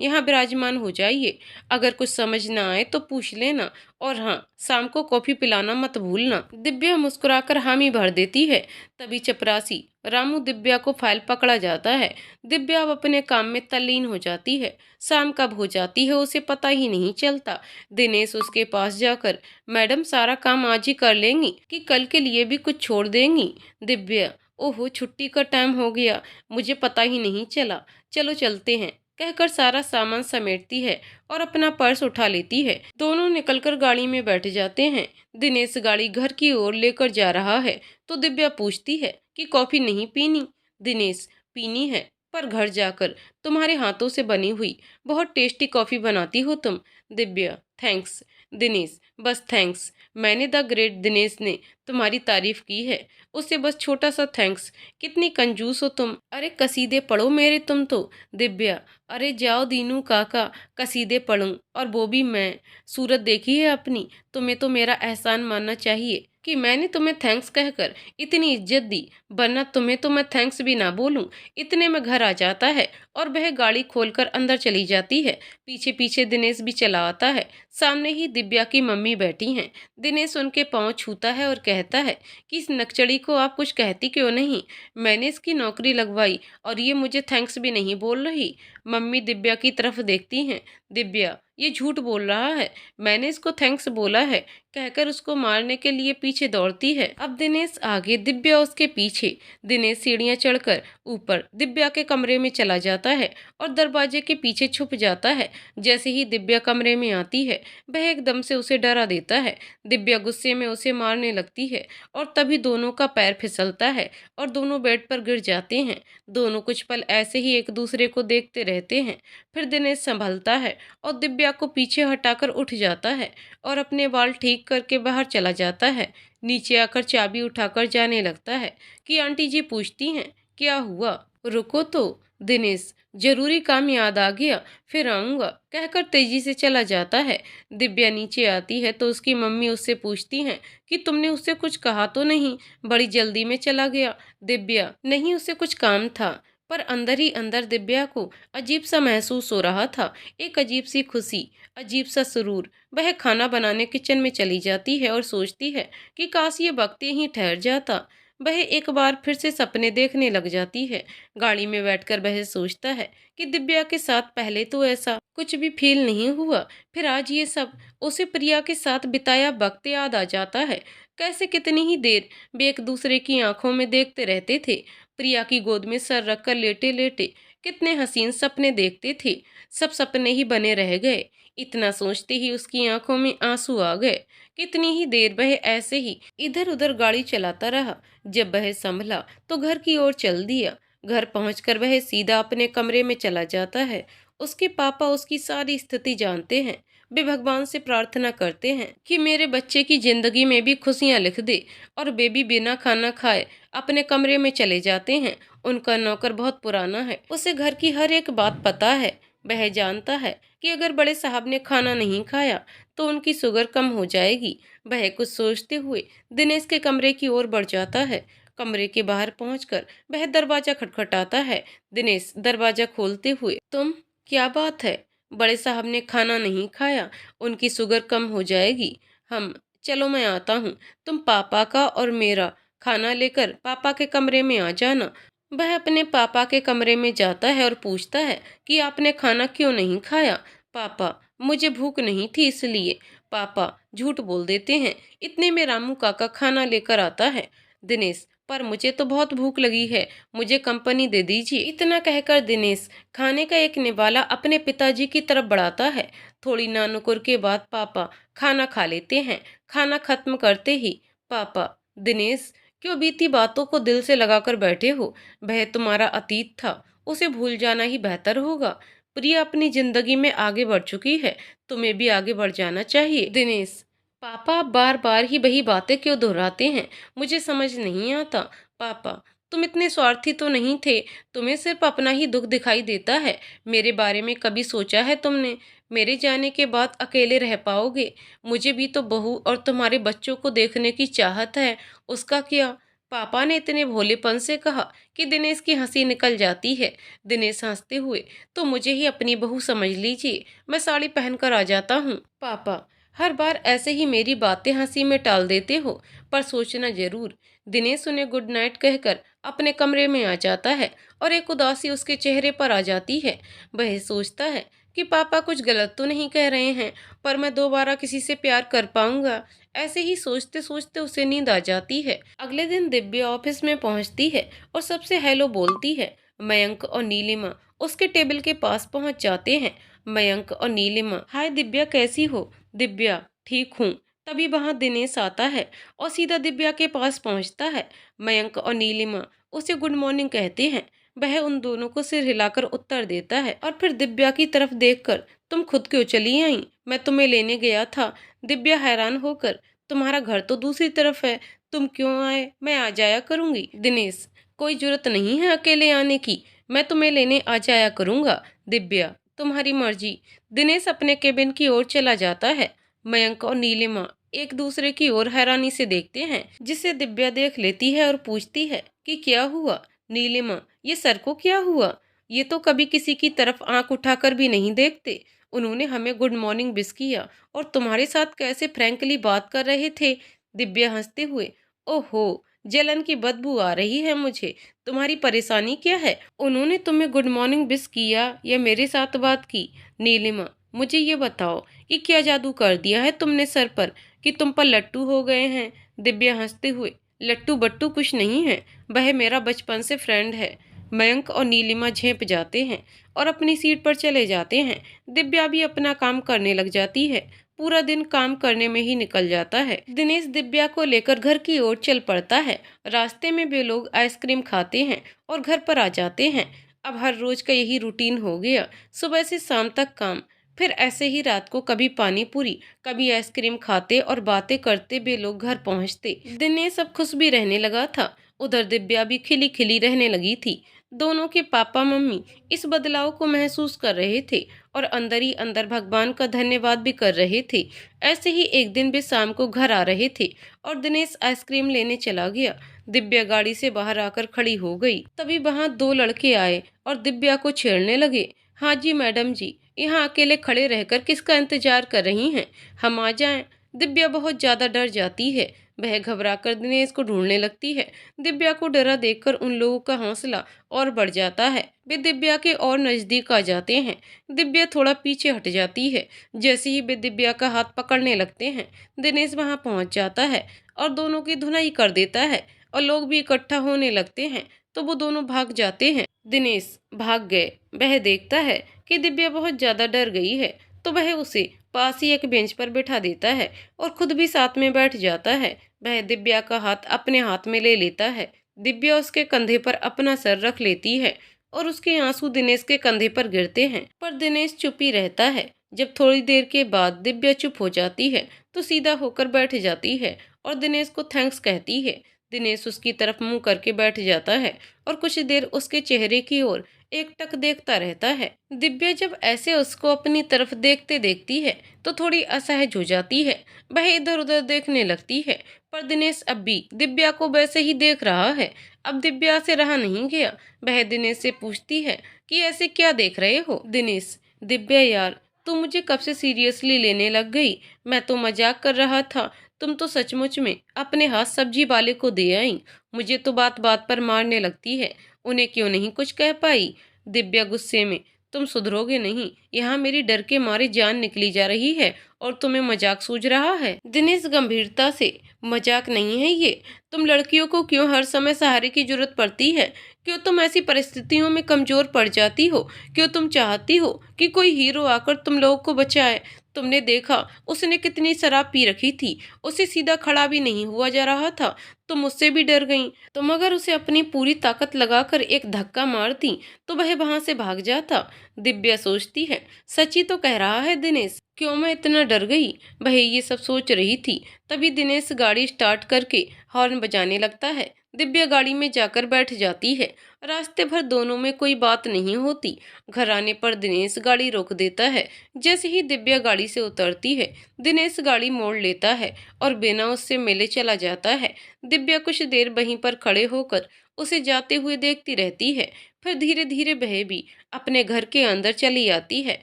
यहाँ विराजमान हो जाइए। अगर कुछ समझ ना आए तो पूछ लेना, और हाँ, शाम को कॉफी पिलाना मत भूलना। दिव्या मुस्कुराकर हामी भर देती है। तभी चपरासी रामू दिव्या को फाइल पकड़ा जाता है। दिव्या अब अपने काम में तल्लीन हो जाती है। शाम कब हो जाती है उसे पता ही नहीं चलता। दिनेश उसके पास जाकर, मैडम, सारा काम आज ही कर लेंगी कि कल के लिए भी कुछ छोड़ देंगी? दिव्या, ओहो, छुट्टी का टाइम हो गया, मुझे पता ही नहीं चला। चलो चलते हैं, कहकर सारा सामान समेटती है और अपना पर्स उठा लेती है। दोनों निकलकर गाड़ी में बैठ जाते हैं। दिनेश गाड़ी घर की ओर लेकर जा रहा है तो दिव्या पूछती है कि कॉफी नहीं पीनी? दिनेश, पीनी है, पर घर जाकर। तुम्हारे हाथों से बनी हुई बहुत टेस्टी कॉफी बनाती हो तुम। दिव्या, थैंक्स। दिनेश, बस थैंक्स? मैंने द ग्रेट दिनेश ने तुम्हारी तारीफ की है, उसे बस छोटा सा थैंक्स? कितनी कंजूस हो तुम। अरे कसीदे पढ़ो मेरे तुम तो। दिव्या, अरे जाओ दीनू काका, कसीदे पढ़ूं, और वो भी मैं? सूरत देखी है अपनी? तुम्हें तो मेरा एहसान मानना चाहिए कि मैंने तुम्हें थैंक्स कहकर इतनी इज्जत दी, वरना तुम्हें तो मैं थैंक्स भी ना बोलूं। इतने में घर आ जाता है और वह गाड़ी खोलकर अंदर चली जाती है। पीछे पीछे दिनेश भी चला आता है। सामने ही दिव्या की मम्मी बैठी हैं। दिनेश उनके पांव छूता है और कहता है कि इस नकचड़ी को आप कुछ कहती क्यों नहीं? मैंने इसकी नौकरी लगवाई और ये मुझे थैंक्स भी नहीं बोल रही। मम्मी दिव्या की तरफ देखती हैं। दिव्या, ये झूठ बोल रहा है, मैंने इसको थैंक्स बोला है, कहकर उसको मारने के लिए पीछे दौड़ती है। अब दिनेश आगे, दिव्या उसके पीछे। दिनेश सीढ़ियां चढ़कर ऊपर दिव्या के कमरे में चला जाता है और दरवाजे के पीछे छुप जाता है। जैसे ही दिव्या कमरे में आती है, वह एकदम से उसे डरा देता है। दिव्या गुस्से में उसे मारने लगती है और तभी दोनों का पैर फिसलता है और दोनों बेड पर गिर जाते हैं। दोनों कुछ पल ऐसे ही एक दूसरे को देखते रहते हैं। फिर दिनेश संभलता है और दिव्या को पीछे हटाकर उठ जाता है और अपने बाल ठीक करके बाहर चला जाता है। नीचे आकर चाबी उठाकर जाने लगता है कि आंटी जी पूछती हैं, क्या हुआ? रुको तो। दिनेश, जरूरी काम याद आ गया, फिर आऊंगा, कहकर तेजी से चला जाता है। दिव्या नीचे आती है तो उसकी मम्मी उससे पूछती हैं कि तुमने उससे कुछ कहा तो नहीं, बड़ी जल्दी में चला गया? दिव्या, नहीं, उससे कुछ काम था। पर अंदर ही अंदर दिव्या को अजीब सा महसूस हो रहा था, एक अजीब सी खुशी, अजीब सा सुरूर। वह खाना बनाने किचन में चली जाती है और सोचती है कि काश ये वक्त यहीं ठहर जाता। वह एक बार फिर से सपने देखने लग जाती है। गाड़ी में बैठकर वह सोचता है कि दिव्या के साथ पहले तो ऐसा कुछ भी फील नहीं हुआ, फिर आज ये सब। उसे प्रिया के साथ बिताया वक्त याद आ जाता है। कैसे कितनी ही देर वे एक दूसरे की आंखों में देखते रहते थे। प्रिया की गोद में सर रखकर लेटे लेटे कितने हसीन सपने देखते थे। सब सपने ही बने रह गए। इतना सोचते ही उसकी आंखों में आंसू आ गए। कितनी ही देर वह ऐसे ही इधर उधर गाड़ी चलाता रहा। जब वह संभला तो घर की ओर चल दिया। घर पहुंचकर वह सीधा अपने कमरे में चला जाता है। उसके पापा उसकी सारी स्थिति जानते हैं। वे भगवान से प्रार्थना करते हैं कि मेरे बच्चे की जिंदगी में भी खुशियां लिख दे, और वे भी बिना खाना खाए अपने कमरे में चले जाते हैं। उनका नौकर बहुत पुराना है, उसे घर की हर एक बात पता है। वह जानता है कि अगर बड़े साहब ने खाना नहीं खाया तो उनकी शुगर कम हो जाएगी। वह कुछ सोचते हुए दिनेश के कमरे की ओर बढ़ जाता है। कमरे के बाहर पहुंचकर वह दरवाजा खटखटाता है। दिनेश दरवाजा खोलते हुए, तुम? क्या बात है? बड़े साहब ने खाना नहीं खाया, उनकी शुगर कम हो जाएगी। हम, चलो मैं आता हूँ, तुम पापा का और मेरा खाना लेकर पापा के कमरे में आ जाना। वह अपने पापा के कमरे में जाता है और पूछता है कि आपने खाना क्यों नहीं खाया? पापा, मुझे भूख नहीं थी इसलिए। पापा झूठ बोल देते हैं। इतने में रामू काका खाना लेकर आता है। दिनेश, पर मुझे तो बहुत भूख लगी है, मुझे कंपनी दे दीजिए। इतना कहकर दिनेश खाने का एक निवाला अपने पिताजी की तरफ बढ़ाता है। थोड़ी नानुकुर के बाद पापा खाना खा लेते हैं। खाना खत्म करते ही, पापा, दिनेश, क्यों बीती बातों को दिल से लगाकर बैठे हो? वह तुम्हारा अतीत था, उसे भूल जाना ही बेहतर होगा। प्रिया अपनी जिंदगी में आगे बढ़ चुकी है, तुम्हें भी आगे बढ़ जाना चाहिए। दिनेश, पापा बार बार ही वही बातें क्यों दोहराते हैं, मुझे समझ नहीं आता। पापा, तुम इतने स्वार्थी तो नहीं थे, तुम्हें सिर्फ अपना ही दुख दिखाई देता है। मेरे बारे में कभी सोचा है तुमने? मेरे जाने के बाद अकेले रह पाओगे? मुझे भी तो बहू और तुम्हारे बच्चों को देखने की चाहत है, उसका क्या? पापा ने इतने भोलेपन से कहा कि दिनेश की हंसी निकल जाती है। दिनेश हंसते हुए, तो मुझे ही अपनी बहू समझ लीजिए, मैं साड़ी पहनकर आ जाता हूँ। पापा, हर बार ऐसे ही मेरी बातें हंसी में टाल देते हो, पर सोचना जरूर। दिनेश उन्हें गुड नाइट कहकर अपने कमरे में आ जाता है और एक उदासी उसके चेहरे पर आ जाती है। वह सोचता है कि पापा कुछ गलत तो नहीं कह रहे हैं, पर मैं दोबारा किसी से प्यार कर पाऊंगा। ऐसे ही सोचते सोचते उसे नींद आ जाती है। अगले दिन दिव्या ऑफिस में पहुंचती है और सबसे हेलो बोलती है। मयंक और नीलिमा उसके टेबल के पास पहुंच जाते हैं। मयंक और नीलिमा, हाय दिव्या, कैसी हो? दिव्या, ठीक हूँ। तभी वहां दिनेश आता है और सीधा दिव्या के पास पहुंचता है। मयंक और नीलिमा उसे गुड मॉर्निंग कहते हैं। वह उन दोनों को सिर हिलाकर उत्तर देता है और फिर दिव्या की तरफ देखकर, तुम खुद क्यों चली आई? मैं तुम्हें लेने गया था। दिव्या हैरान होकर, तुम्हारा घर तो दूसरी तरफ है, तुम क्यों आए? मैं आ जाया करूंगी। दिनेश, कोई जरूरत नहीं है अकेले आने की, मैं तुम्हें लेने आ जाया करूंगा। दिव्या, तुम्हारी मर्जी। दिनेश अपने केबिन की ओर चला जाता है। मयंक और नीलिमा एक दूसरे की ओर हैरानी से देखते हैं, जिसे दिव्या देख लेती है और पूछती है कि क्या हुआ? नीलिमा, ये सर को क्या हुआ? ये तो कभी किसी की तरफ आंख उठाकर भी नहीं देखते। उन्होंने हमें गुड मॉर्निंग विश किया और तुम्हारे साथ कैसे फ्रैंकली बात कर रहे थे। दिव्या हंसते हुए, ओहो, जलन की बदबू आ रही है मुझे। तुम्हारी परेशानी क्या है? उन्होंने तुम्हें गुड मॉर्निंग विश किया या मेरे साथ बात की? नीलिमा, मुझे ये बताओ कि क्या जादू कर दिया है तुमने सर पर कि तुम पर लट्टू हो गए हैं? दिव्या हंसते हुए, लट्टू बट्टू कुछ नहीं है, वह मेरा बचपन से फ्रेंड है। मयंक और नीलिमा झेंप जाते हैं और अपनी सीट पर चले जाते हैं। दिव्या भी अपना काम करने लग जाती है। पूरा दिन काम करने में ही निकल जाता है। दिनेश दिव्या को लेकर घर की ओर चल पड़ता है। रास्ते में वे लोग आइसक्रीम खाते हैं और घर पर आ जाते हैं। अब हर रोज का यही रूटीन हो गया, सुबह से शाम तक काम, फिर ऐसे ही रात को कभी पानी पूरी, कभी आइसक्रीम खाते और बातें करते वे लोग घर पहुंचते। दिनेश अब खुश भी रहने लगा था, उधर दिव्या भी खिली खिली रहने लगी थी। दोनों के पापा मम्मी इस बदलाव को महसूस कर रहे थे और अंदर ही अंदर भगवान का धन्यवाद भी कर रहे थे। ऐसे ही एक दिन वे शाम को घर आ रहे थे और दिनेश आइसक्रीम लेने चला गया। दिव्या गाड़ी से बाहर आकर खड़ी हो गई। तभी वहां दो लड़के आए और दिव्या को छेड़ने लगे। हाँ जी मैडम जी, यहाँ अकेले खड़े रहकर किसका इंतजार कर रही हैं? हम आ जाएं। दिव्या बहुत ज्यादा डर जाती है। वह घबराकर दिनेश को ढूंढने लगती है। दिव्या को डरा देखकर उन लोगों का हौसला और बढ़ जाता है। वे दिव्या के और नजदीक आ जाते हैं। दिव्या थोड़ा पीछे हट जाती है। जैसे ही वे दिव्या का हाथ पकड़ने लगते हैं, दिनेश वहां पहुंच जाता है और दोनों की धुनाई कर देता है और लोग भी इकट्ठा होने लगते हैं, तो वो दोनों भाग जाते हैं। दिनेश भाग गए। वह देखता है कि दिव्या बहुत ज्यादा डर गई है, तो वह उसे पास ही एक बेंच पर बैठा देता है और खुद भी साथ में बैठ जाता है। वह दिव्या का हाथ अपने हाथ में ले लेता है। दिव्या उसके कंधे पर अपना सर रख लेती है और उसके आंसू दिनेश के कंधे पर गिरते हैं, पर दिनेश चुप ही रहता है। जब थोड़ी देर के बाद दिव्या चुप हो जाती है, तो सीधा होकर बैठ जाती है और दिनेश को थैंक्स कहती है। दिनेश उसकी तरफ मुंह करके बैठ जाता है और कुछ देर उसके चेहरे की ओर एकटक देखता रहता है। दिव्या जब ऐसे उसको अपनी तरफ देखते देखती है, तो थोड़ी असहज हो जाती है। वह इधर उधर देखने लगती है, पर दिनेश अब भी दिव्या को वैसे ही देख रहा है। अब दिव्या से रहा नहीं गया। वह दिनेश से पूछती है कि ऐसे क्या देख रहे हो? दिनेश, दिव्या यार, तू मुझे कब से सीरियसली लेने लग गई? मैं तो मजाक कर रहा था, तुम तो सचमुच में अपने हाथ सब्जी वाले को दे आई। मुझे तो बात बात पर मारने लगती है, उन्हें क्यों नहीं कुछ कह पाई? दिव्या गुस्से में, तुम सुधरोगे नहीं, यहाँ मेरी डर के मारे जान निकली जा रही है और तुम्हें मजाक सूझ रहा है? दिनेश गंभीरता से, मजाक नहीं है ये। तुम लड़कियों को क्यों हर समय सहारे की जरूरत पड़ती है? क्यों तुम ऐसी परिस्थितियों में कमजोर पड़ जाती हो? क्यों तुम चाहती हो कि कोई हीरो आकर तुम लोगों को बचाए? तुमने देखा उसने कितनी शराब पी रखी थी, उसे सीधा खड़ा भी नहीं हुआ जा रहा था। तुम उससे भी डर गईं। तुम अगर उसे अपनी पूरी ताकत लगाकर एक धक्का मारती तो वह वहां से भाग जाता। दिव्या सोचती है, सच ही तो कह रहा है दिनेश। क्यों मैं इतना डर गई? वह ये सब सोच रही थी, तभी दिनेश गाड़ी स्टार्ट करके हॉर्न बजाने लगता है। दिव्या गाड़ी में जाकर बैठ जाती है। रास्ते भर दोनों में कोई बात नहीं होती। घर आने पर दिनेश गाड़ी रोक देता है। जैसे ही दिव्या गाड़ी से उतरती है, दिनेश गाड़ी मोड़ लेता है और बिना उससे मिले चला जाता है। दिव्या कुछ देर वहीं पर खड़े होकर उसे जाते हुए देखती रहती है। फिर धीरे धीरे वह भी अपने घर के अंदर चली आती है।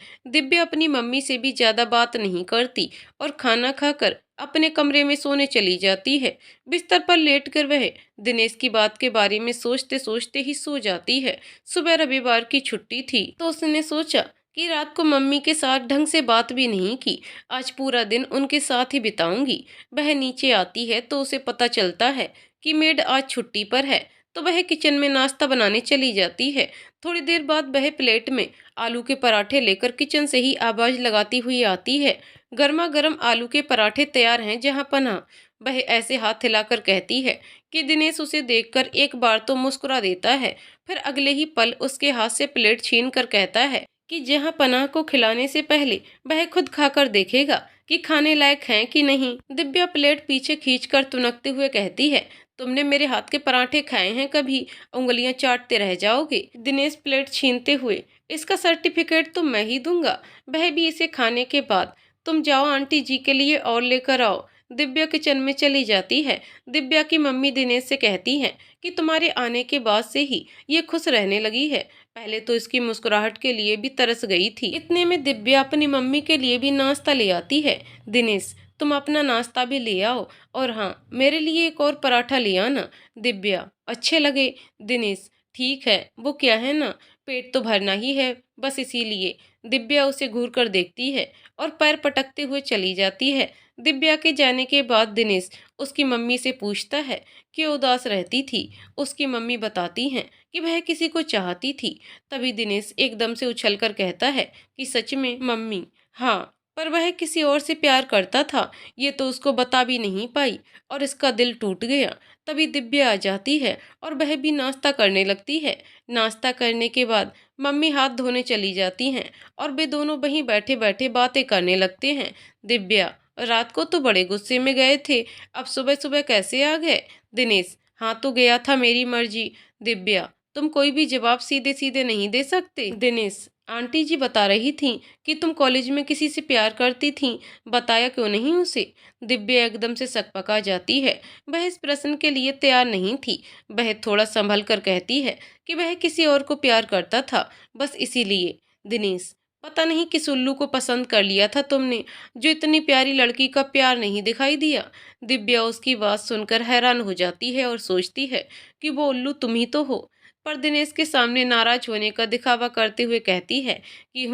दिव्या अपनी मम्मी से भी ज्यादा बात नहीं करती और खाना खाकर अपने कमरे में सोने चली जाती है। बिस्तर पर लेटकर वह दिनेश की बात के बारे में सोचते सोचते ही सो जाती है। सुबह रविवार की छुट्टी थी तो उसने सोचा कि रात को मम्मी के साथ ढंग से बात भी नहीं की, आज पूरा दिन उनके साथ ही बिताऊंगी। वह नीचे आती है तो उसे पता चलता है कि मेड आज छुट्टी पर है, तो वह किचन में नाश्ता बनाने चली जाती है। थोड़ी देर बाद वह प्लेट में आलू के पराठे लेकर किचन से ही आवाज लगाती हुई आती है, गर्मा गर्म आलू के पराठे तैयार हैं जहाँ पनाह। वह ऐसे हाथ हिलाकर कहती है कि दिनेश उसे देखकर एक बार तो मुस्कुरा देता है, फिर अगले ही पल उसके हाथ से प्लेट छीन कर कहता है कि जहां पनाह को खिलाने से पहले वह खुद खाकर देखेगा कि खाने लायक हैं कि नहीं। दिव्या प्लेट पीछे खींचकर तुनकते हुए कहती है, तुमने मेरे हाथ के पराठे खाए हैं कभी? उंगलियां चाटते रह जाओगे। दिनेश प्लेट छीनते हुए, इसका सर्टिफिकेट तो मैं ही दूंगा, वह भी इसे खाने के बाद। तुम जाओ आंटी जी के लिए और लेकर आओ। दिव्या किचन में चली जाती है। दिव्या की मम्मी दिनेश से कहती है कि तुम्हारे आने के बाद से ही ये खुश रहने लगी है, पहले तो इसकी मुस्कुराहट के लिए भी तरस गई थी। इतने में दिव्या अपनी मम्मी के लिए भी नाश्ता ले आती है। दिनेश, तुम अपना नाश्ता भी ले आओ, और हाँ, मेरे लिए एक और पराठा ले आना। दिव्या, अच्छे लगे? दिनेश, ठीक है, वो क्या है ना, पेट तो भरना ही है, बस इसीलिए। दिव्या उसे घूर कर देखती है और पैर पटकते हुए चली जाती है। दिव्या के जाने के बाद दिनेश उसकी मम्मी से पूछता है कि उदास रहती थी। उसकी मम्मी बताती हैं कि वह किसी को चाहती थी। तभी दिनेश एकदम से उछलकर कहता है कि सच में मम्मी? हाँ, पर वह किसी और से प्यार करता था, ये तो उसको बता भी नहीं पाई और इसका दिल टूट गया। तभी दिव्या आ जाती है और वह भी नाश्ता करने लगती है। नाश्ता करने के बाद मम्मी हाथ धोने चली जाती हैं और वे दोनों वहीं बैठे बैठे बातें करने लगते हैं। दिव्या, रात को तो बड़े गुस्से में गए थे, अब सुबह सुबह कैसे आ गए? दिनेश, हाँ तो गया था, मेरी मर्जी। दिव्या, तुम कोई भी जवाब सीधे सीधे नहीं दे सकते। दिनेश, आंटी जी बता रही थी कि तुम कॉलेज में किसी से प्यार करती थी, बताया क्यों नहीं उसे? दिव्या एकदम से सकपका जाती है। वह इस प्रश्न के लिए तैयार नहीं थी। वह थोड़ा संभल कर कहती है कि वह किसी और को प्यार करता था, बस इसीलिए। दिनेश, पता नहीं किस उल्लू को पसंद कर लिया था तुमने, जो इतनी प्यारी लड़की का प्यार नहीं दिखाई दिया। दिव्या उसकी बात सुनकर हैरान हो जाती है और सोचती है कि वो उल्लू तुम ही तो हो, पर दिनेश के सामने नाराज होने का दिखावा करते हुए कहती है कि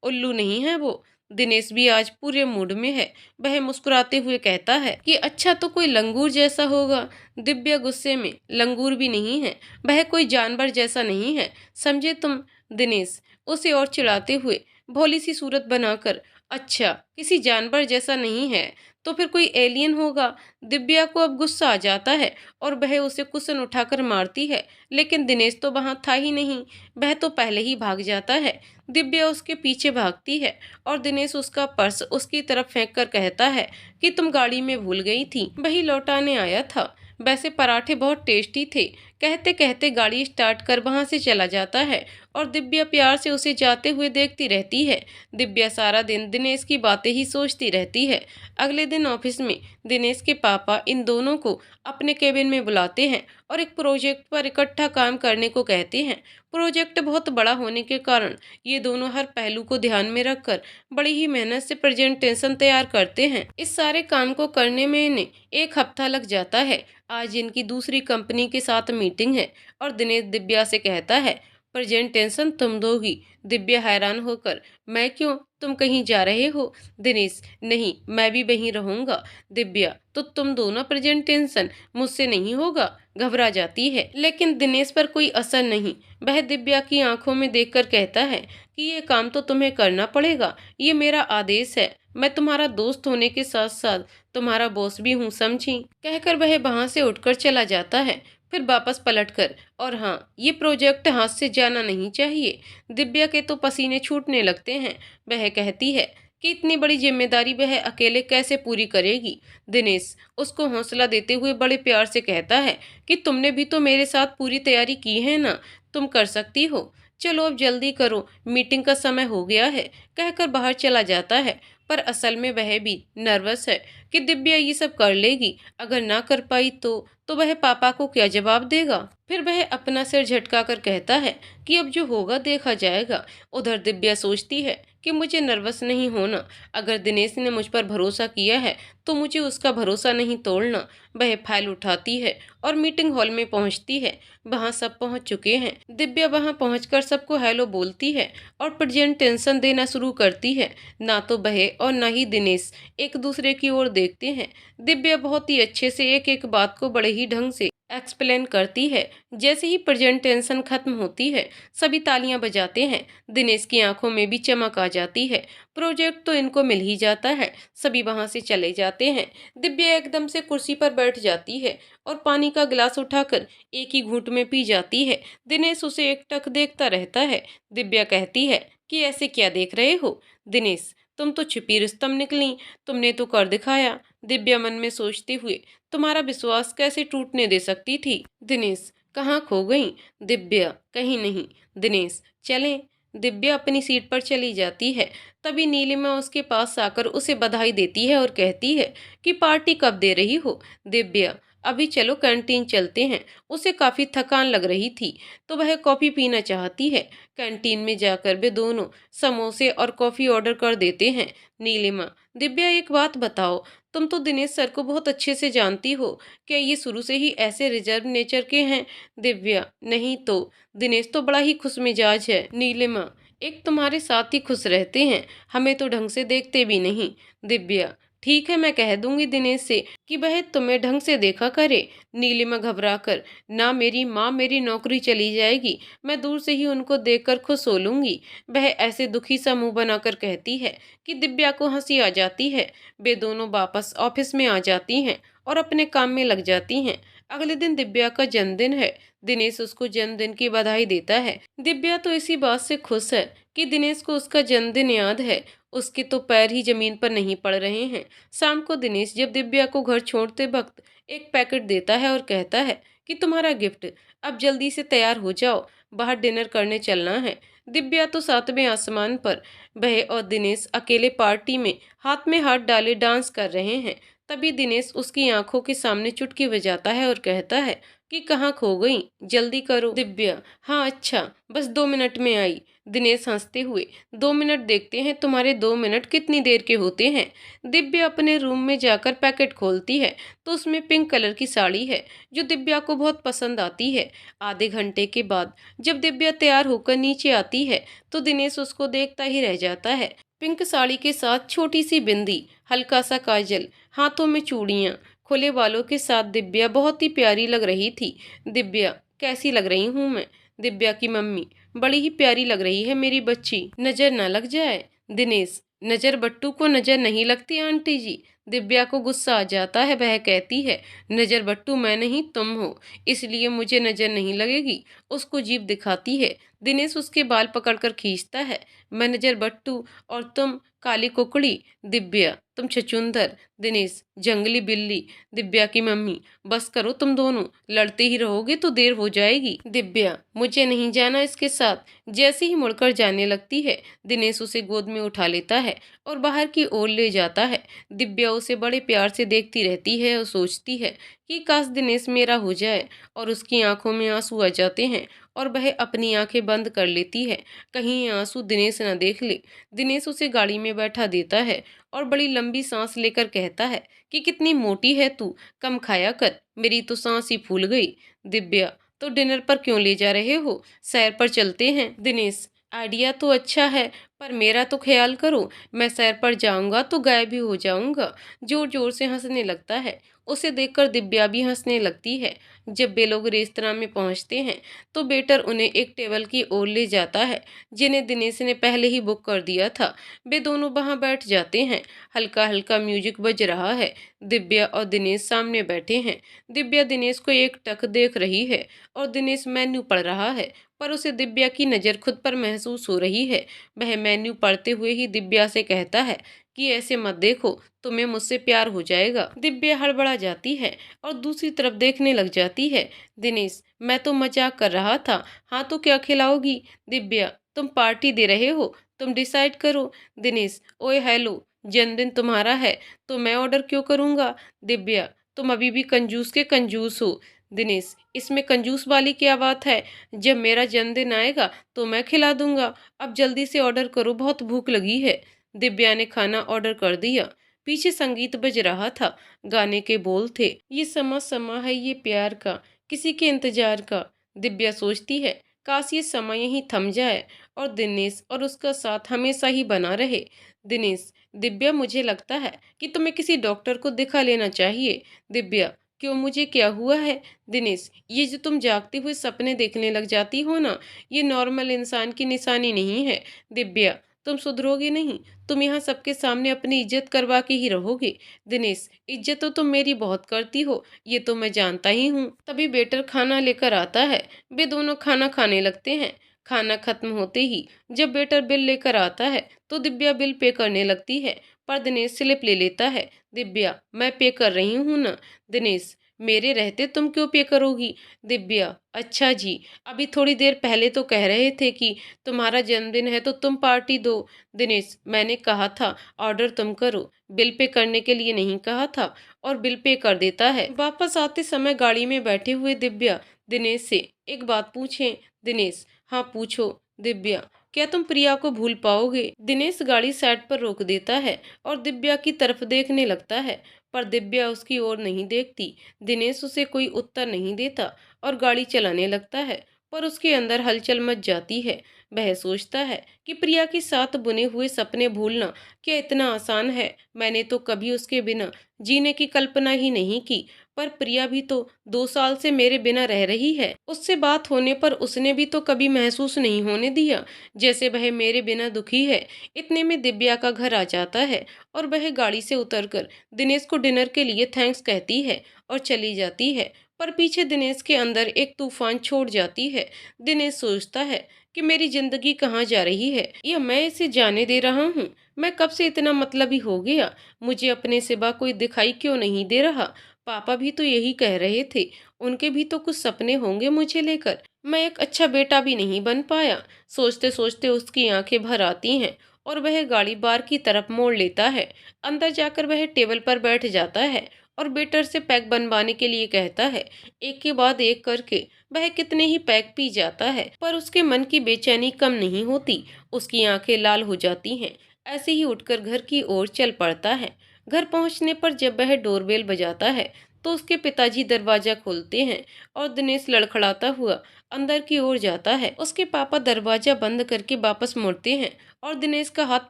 उल्लू नहीं है वो। दिनेश भी आज पूरे मूड में है। वह मुस्कुराते हुए कहता है कि अच्छा तो कोई लंगूर जैसा होगा। दिव्या गुस्से में, लंगूर भी नहीं है, वह कोई जानवर जैसा नहीं है, समझे तुम? दिनेश उसे और चिढ़ाते हुए भोली सी सूरत बनाकर, अच्छा किसी जानवर जैसा नहीं है तो फिर कोई एलियन होगा। दिव्या को अब गुस्सा आ जाता है और वह उसे कुशन उठाकर मारती है, लेकिन दिनेश तो वहां था ही नहीं, वह तो पहले ही भाग जाता है। दिव्या उसके पीछे भागती है और दिनेश उसका पर्स उसकी तरफ फेंक कर कहता है कि तुम गाड़ी में भूल गई थी, वही लौटाने आया था। वैसे पराठे बहुत टेस्टी थे। कहते कहते गाड़ी स्टार्ट कर वहां से चला जाता है और दिव्या प्यार से उसे जाते हुए देखती रहती है। दिव्या सारा दिन दिनेश की बातें ही सोचती रहती है। अगले दिन ऑफिस में दिनेश के पापा इन दोनों को अपने केबिन में बुलाते हैं और एक प्रोजेक्ट पर इकट्ठा काम करने को कहते हैं। प्रोजेक्ट बहुत बड़ा होने के कारण ये दोनों हर पहलू को ध्यान में रखकर बड़ी ही मेहनत से प्रेजेंटेशन तैयार करते हैं। इस सारे काम को करने में इन्हें एक हफ्ता लग जाता है। आज इनकी दूसरी कंपनी के साथ मीटिंग है और दिनेश दिव्या से कहता है, प्रेजेंट टेंशन तुम दोगी। दिव्या हैरान होकर, मैं क्यों, तुम कहीं जा रहे हो? दिनेश, नहीं, मैं भी वहीं रहूंगा। दिव्या, तो तुम दोनों प्रेजेंट टेंशन, मुझसे नहीं होगा। घबरा जाती है, लेकिन दिनेश पर कोई असर नहीं। वह दिव्या की आंखों में देखकर कहता है कि ये काम तो तुम्हें करना पड़ेगा, ये मेरा आदेश है। मैं तुम्हारा दोस्त होने के साथ साथ तुम्हारा बॉस भी हूँ, समझी? कहकर वह वहां से उठकर चला जाता है। फिर वापस पलटकर, और हाँ, ये प्रोजेक्ट हाथ से जाना नहीं चाहिए। दिव्या के तो पसीने छूटने लगते हैं। वह कहती है कि इतनी बड़ी जिम्मेदारी वह अकेले कैसे पूरी करेगी। दिनेश उसको हौसला देते हुए बड़े प्यार से कहता है कि तुमने भी तो मेरे साथ पूरी तैयारी की है ना, तुम कर सकती हो। चलो अब जल्दी करो, मीटिंग का समय हो गया है। कहकर बाहर चला जाता है। पर असल में वह भी नर्वस है कि दिव्या ये सब कर लेगी। अगर ना कर पाई तो वह पापा को क्या जवाब देगा? फिर वह अपना सिर झटका कर कहता है कि अब जो होगा देखा जाएगा। उधर दिव्या सोचती है कि मुझे नर्वस नहीं होना। अगर दिनेश ने मुझ पर भरोसा किया है तो मुझे उसका भरोसा नहीं तोड़ना। वह फाइल उठाती है और मीटिंग हॉल में पहुंचती है। वहां सब पहुंच चुके हैं। दिव्या वहां पहुंचकर सबको हेलो बोलती है और प्रेजेंटेशन देना शुरू करती है। ना तो वह और ना ही दिनेश एक दूसरे की ओर देखते हैं। दिव्या बहुत ही अच्छे से एक एक बात को बड़े ही ढंग से एक्सप्लेन करती है। जैसे ही प्रेजेंटेशन खत्म होती है, सभी तालियां बजाते हैं। दिनेश की आंखों में भी चमक आ जाती है। प्रोजेक्ट तो इनको मिल ही जाता है। सभी वहां से चले जाते हैं। दिव्या एकदम से कुर्सी पर बैठ जाती है और पानी का गिलास उठाकर एक ही घूंट में पी जाती है। दिनेश उसे एकटक देखता रहता है। दिव्या कहती है कि ऐसे क्या देख रहे हो? दिनेश, तुम तो छिपी रुस्तम निकली, तुमने तो कर दिखाया। दिव्या मन में सोचते हुए, तुम्हारा विश्वास कैसे टूटने दे सकती थी? दिनेश, कहाँ खो गई? दिव्या, कहीं नहीं। दिनेश, चलें? दिव्या अपनी सीट पर चली जाती है। तभी नीलिमा उसके पास आकर उसे बधाई देती है और कहती है कि पार्टी कब दे रही हो? दिव्या, अभी चलो कैंटीन चलते हैं। उसे काफी थकान लग रही थी तो वह कॉफी पीना चाहती है। कैंटीन में जाकर वे दोनों समोसे और कॉफी ऑर्डर कर देते हैं। नीलिमा, दिव्या एक बात बताओ, तुम तो दिनेश सर को बहुत अच्छे से जानती हो, क्या ये शुरू से ही ऐसे रिजर्व नेचर के हैं? दिव्या, नहीं तो। दिनेश तो बड़ा ही खुशमिजाज है। नीलिमा, एक तुम्हारे साथ ही खुश रहते हैं, हमें तो ढंग से देखते भी नहीं। दिव्या, ठीक है, मैं कह दूंगी दिनेश से कि वह तुम्हें ढंग से देखा करे। नीलिमा घबराकर, ना, मेरी माँ, मेरी नौकरी चली जाएगी, मैं दूर से ही उनको देखकर खुश हो लूंगी। वह ऐसे दुखी सा मुंह बनाकर कहती है कि दिव्या को हंसी आ जाती है। वे दोनों वापस ऑफिस में आ जाती हैं और अपने काम में लग जाती हैं। अगले दिन दिव्या का जन्मदिन है। दिनेश उसको जन्मदिन की बधाई देता है। दिव्या तो इसी बात से खुश है कि दिनेश को उसका जन्मदिन याद है। उसके तो पैर ही जमीन पर नहीं पड़ रहे हैं। शाम को दिनेश जब दिव्या को घर छोड़ते वक्त एक पैकेट देता है और कहता है कि तुम्हारा गिफ्ट, अब जल्दी से तैयार हो जाओ, बाहर डिनर करने चलना है। दिव्या तो सातवें आसमान पर। वह और दिनेश अकेले पार्टी में हाथ में हाथ डाले डांस कर रहे हैं। तभी दिनेश उसकी आंखों के सामने चुटकी बजाता है और कहता है कि कहाँ खो गई, जल्दी करो। दिव्या, हाँ अच्छा, बस 2 मिनट में आई। दिनेश हंसते हुए, 2 मिनट देखते हैं तुम्हारे, 2 मिनट कितनी देर के होते हैं? दिव्या अपने रूम में जाकर पैकेट खोलती है तो उसमें पिंक कलर की साड़ी है जो दिव्या को बहुत पसंद आती है। आधे घंटे के बाद जब दिव्या तैयार होकर नीचे आती है तो दिनेश उसको देखता ही रह जाता है। पिंक साड़ी के साथ छोटी सी बिंदी, हल्का सा काजल, हाथों में चूड़ियां, खुले बालों के साथ दिव्या बहुत ही प्यारी लग रही थी। दिव्या, कैसी लग रही हूँ मैं? दिव्या की मम्मी, बड़ी ही प्यारी लग रही है मेरी बच्ची, नजर न लग जाए। दिनेश, नजर बट्टू को नजर नहीं लगती आंटी जी। दिव्या को गुस्सा आ जाता है। वह कहती है, नजर बट्टू मैं नहीं तुम हो, इसलिए मुझे नजर नहीं लगेगी। उसको जीभ दिखाती है। दिनेश उसके बाल पकड़कर खींचता है। मैं नजर बट्टू और तुम काली कुकड़ी। दिव्या, तुम छछूंदर। दिनेश, जंगली बिल्ली। दिव्या की मम्मी, बस करो तुम दोनों, लड़ते ही रहोगे तो देर हो जाएगी। दिव्या, मुझे नहीं जाना इसके साथ। जैसे ही मुड़कर जाने लगती है, दिनेश उसे गोद में उठा लेता है और बाहर की ओर ले जाता है। दिव्या उसे बड़े प्यार से देखती रहती है और सोचती है कि काश दिनेश मेरा हो जाए, और उसकी आंखों में आंसू आ जाते हैं और वह अपनी आंखें बंद कर लेती है, कहीं ये आंसू दिनेश न देख ले। दिनेश उसे गाड़ी में बैठा देता है और बड़ी लंबी सांस लेकर कहता है कि कितनी मोटी है तू, कम खाया कर, मेरी तो सांस ही फूल गई। दिव्या, तो डिनर पर क्यों ले जा रहे हो? सैर पर चलते हैं। दिनेश, आइडिया तो अच्छा है, पर मेरा तो ख्याल करो। मैं सैर पर जाऊंगा तो गायब भी हो जाऊंगा। जोर जोर से हंसने लगता है। उसे देखकर दिव्या भी हंसने लगती है। जब वे लोग रेस्तरां में पहुंचते हैं तो वेटर उन्हें एक टेबल की ओर ले जाता है जिन्हें दिनेश ने पहले ही बुक कर दिया था। वे दोनों वहां बैठ जाते हैं। हल्का हल्का म्यूजिक बज रहा है। दिव्या और दिनेश सामने बैठे हैं। दिव्या दिनेश को एक टक देख रही है और दिनेश मेन्यू पढ़ रहा है, पर उसे दिव्या की नज़र खुद पर महसूस हो रही है। वह मेन्यू पढ़ते हुए ही दिव्या से कहता है कि ऐसे मत देखो, तुम्हें मुझसे प्यार हो जाएगा। दिव्या हड़बड़ा जाती है और दूसरी तरफ देखने लग जाती है। दिनेश, मैं तो मजाक कर रहा था। हाँ तो क्या खिलाओगी? दिव्या, तुम पार्टी दे रहे हो, तुम डिसाइड करो। दिनेश, ओए हेलो, जन्मदिन तुम्हारा है तो मैं ऑर्डर क्यों करूँगा? दिव्या, तुम अभी भी कंजूस के कंजूस हो। दिनेश, इसमें कंजूस वाली क्या बात है? जब मेरा जन्मदिन आएगा तो मैं खिला दूंगा। अब जल्दी से ऑर्डर करो, बहुत भूख लगी है। दिव्या ने खाना ऑर्डर कर दिया। पीछे संगीत बज रहा था। गाने के बोल थे, ये समा समा है ये प्यार का, किसी के इंतजार का। दिव्या सोचती है, काश ये समय यहीं थम जाए और दिनेश और उसका साथ हमेशा ही बना रहे। दिनेश, दिव्या, मुझे लगता है कि तुम्हें किसी डॉक्टर को दिखा लेना चाहिए। दिव्या, क्यों, मुझे क्या हुआ है? दिनेश, ये जो तुम जागते हुए सपने देखने लग जाती हो ना, ये नॉर्मल इंसान की निशानी नहीं है। दिव्या, तुम सुधरोगे नहीं। तुम यहाँ सबके सामने अपनी इज्जत करवा के ही रहोगे। दिनेश, इज्जत तो तुम मेरी बहुत करती हो, ये तो मैं जानता ही हूँ। तभी वेटर खाना लेकर आता है। वे दोनों खाना खाने लगते हैं। खाना खत्म होते ही जब वेटर बिल लेकर आता है तो दिव्या बिल पे करने लगती है, पर दिनेश स्लिप ले लेता है। दिव्या, मैं पे कर रही हूँ ना। दिनेश, मेरे रहते तुम क्यों पे करोगी? दिव्या, अच्छा जी, अभी थोड़ी देर पहले तो कह रहे थे कि तुम्हारा जन्मदिन है तो तुम पार्टी दो। दिनेश, मैंने कहा था ऑर्डर तुम करो, बिल पे करने के लिए नहीं कहा था, और बिल पे कर देता है। वापस आते समय गाड़ी में बैठे हुए दिव्या दिनेश से एक बात पूछे। दिनेश, हाँ पूछो। दिव्या, क्या तुम प्रिया को भूल पाओगे? दिनेश गाड़ी साइड पर रोक देता है और दिव्या की तरफ देखने लगता है, पर दिव्या उसकी ओर नहीं देखती। दिनेश उसे कोई उत्तर नहीं देता और गाड़ी चलाने लगता है, पर उसके अंदर हलचल मच जाती है। वह सोचता है कि प्रिया के साथ बुने हुए सपने भूलना क्या इतना आसान है? मैंने तो कभी उसके बिना जीने की कल्पना ही नहीं की, पर प्रिया भी तो 2 साल से मेरे बिना रह रही है। उससे बात होने पर उसने भी तो कभी महसूस नहीं होने दिया जैसे वह मेरे बिना दुखी है। इतने में दिव्या का घर आ जाता है और वह गाड़ी से उतरकर दिनेश को डिनर के लिए थैंक्स कहती है और चली जाती है, पर पीछे दिनेश के अंदर एक तूफान छोड़ जाती है। दिनेश सोचता है कि मेरी जिंदगी कहाँ जा रही है, या मैं इसे जाने दे रहा हूँ। मैं कब से इतना मतलबी हो गया? मुझे अपने सिवा कोई दिखाई क्यों नहीं दे रहा? पापा भी तो यही कह रहे थे, उनके भी तो कुछ सपने होंगे मुझे लेकर। मैं एक अच्छा बेटा भी नहीं बन पाया। सोचते सोचते उसकी आंखें भर आती हैं और वह गाड़ी बार की तरफ मोड़ लेता है। अंदर जाकर वह टेबल पर बैठ जाता है और वेटर से पैक बनवाने के लिए कहता है। एक के बाद एक करके वह कितने ही पैक पी जाता है, पर उसके मन की बेचैनी कम नहीं होती। उसकी आंखें लाल हो जाती हैं। ऐसे ही उठकर घर की ओर चल पड़ता है। घर पहुंचने पर जब वह डोरबेल बजाता है तो उसके पिताजी दरवाजा खोलते हैं और दिनेश लड़खड़ाता हुआ अंदर की ओर जाता है। उसके पापा दरवाजा बंद करके वापस मुड़ते हैं और दिनेश का हाथ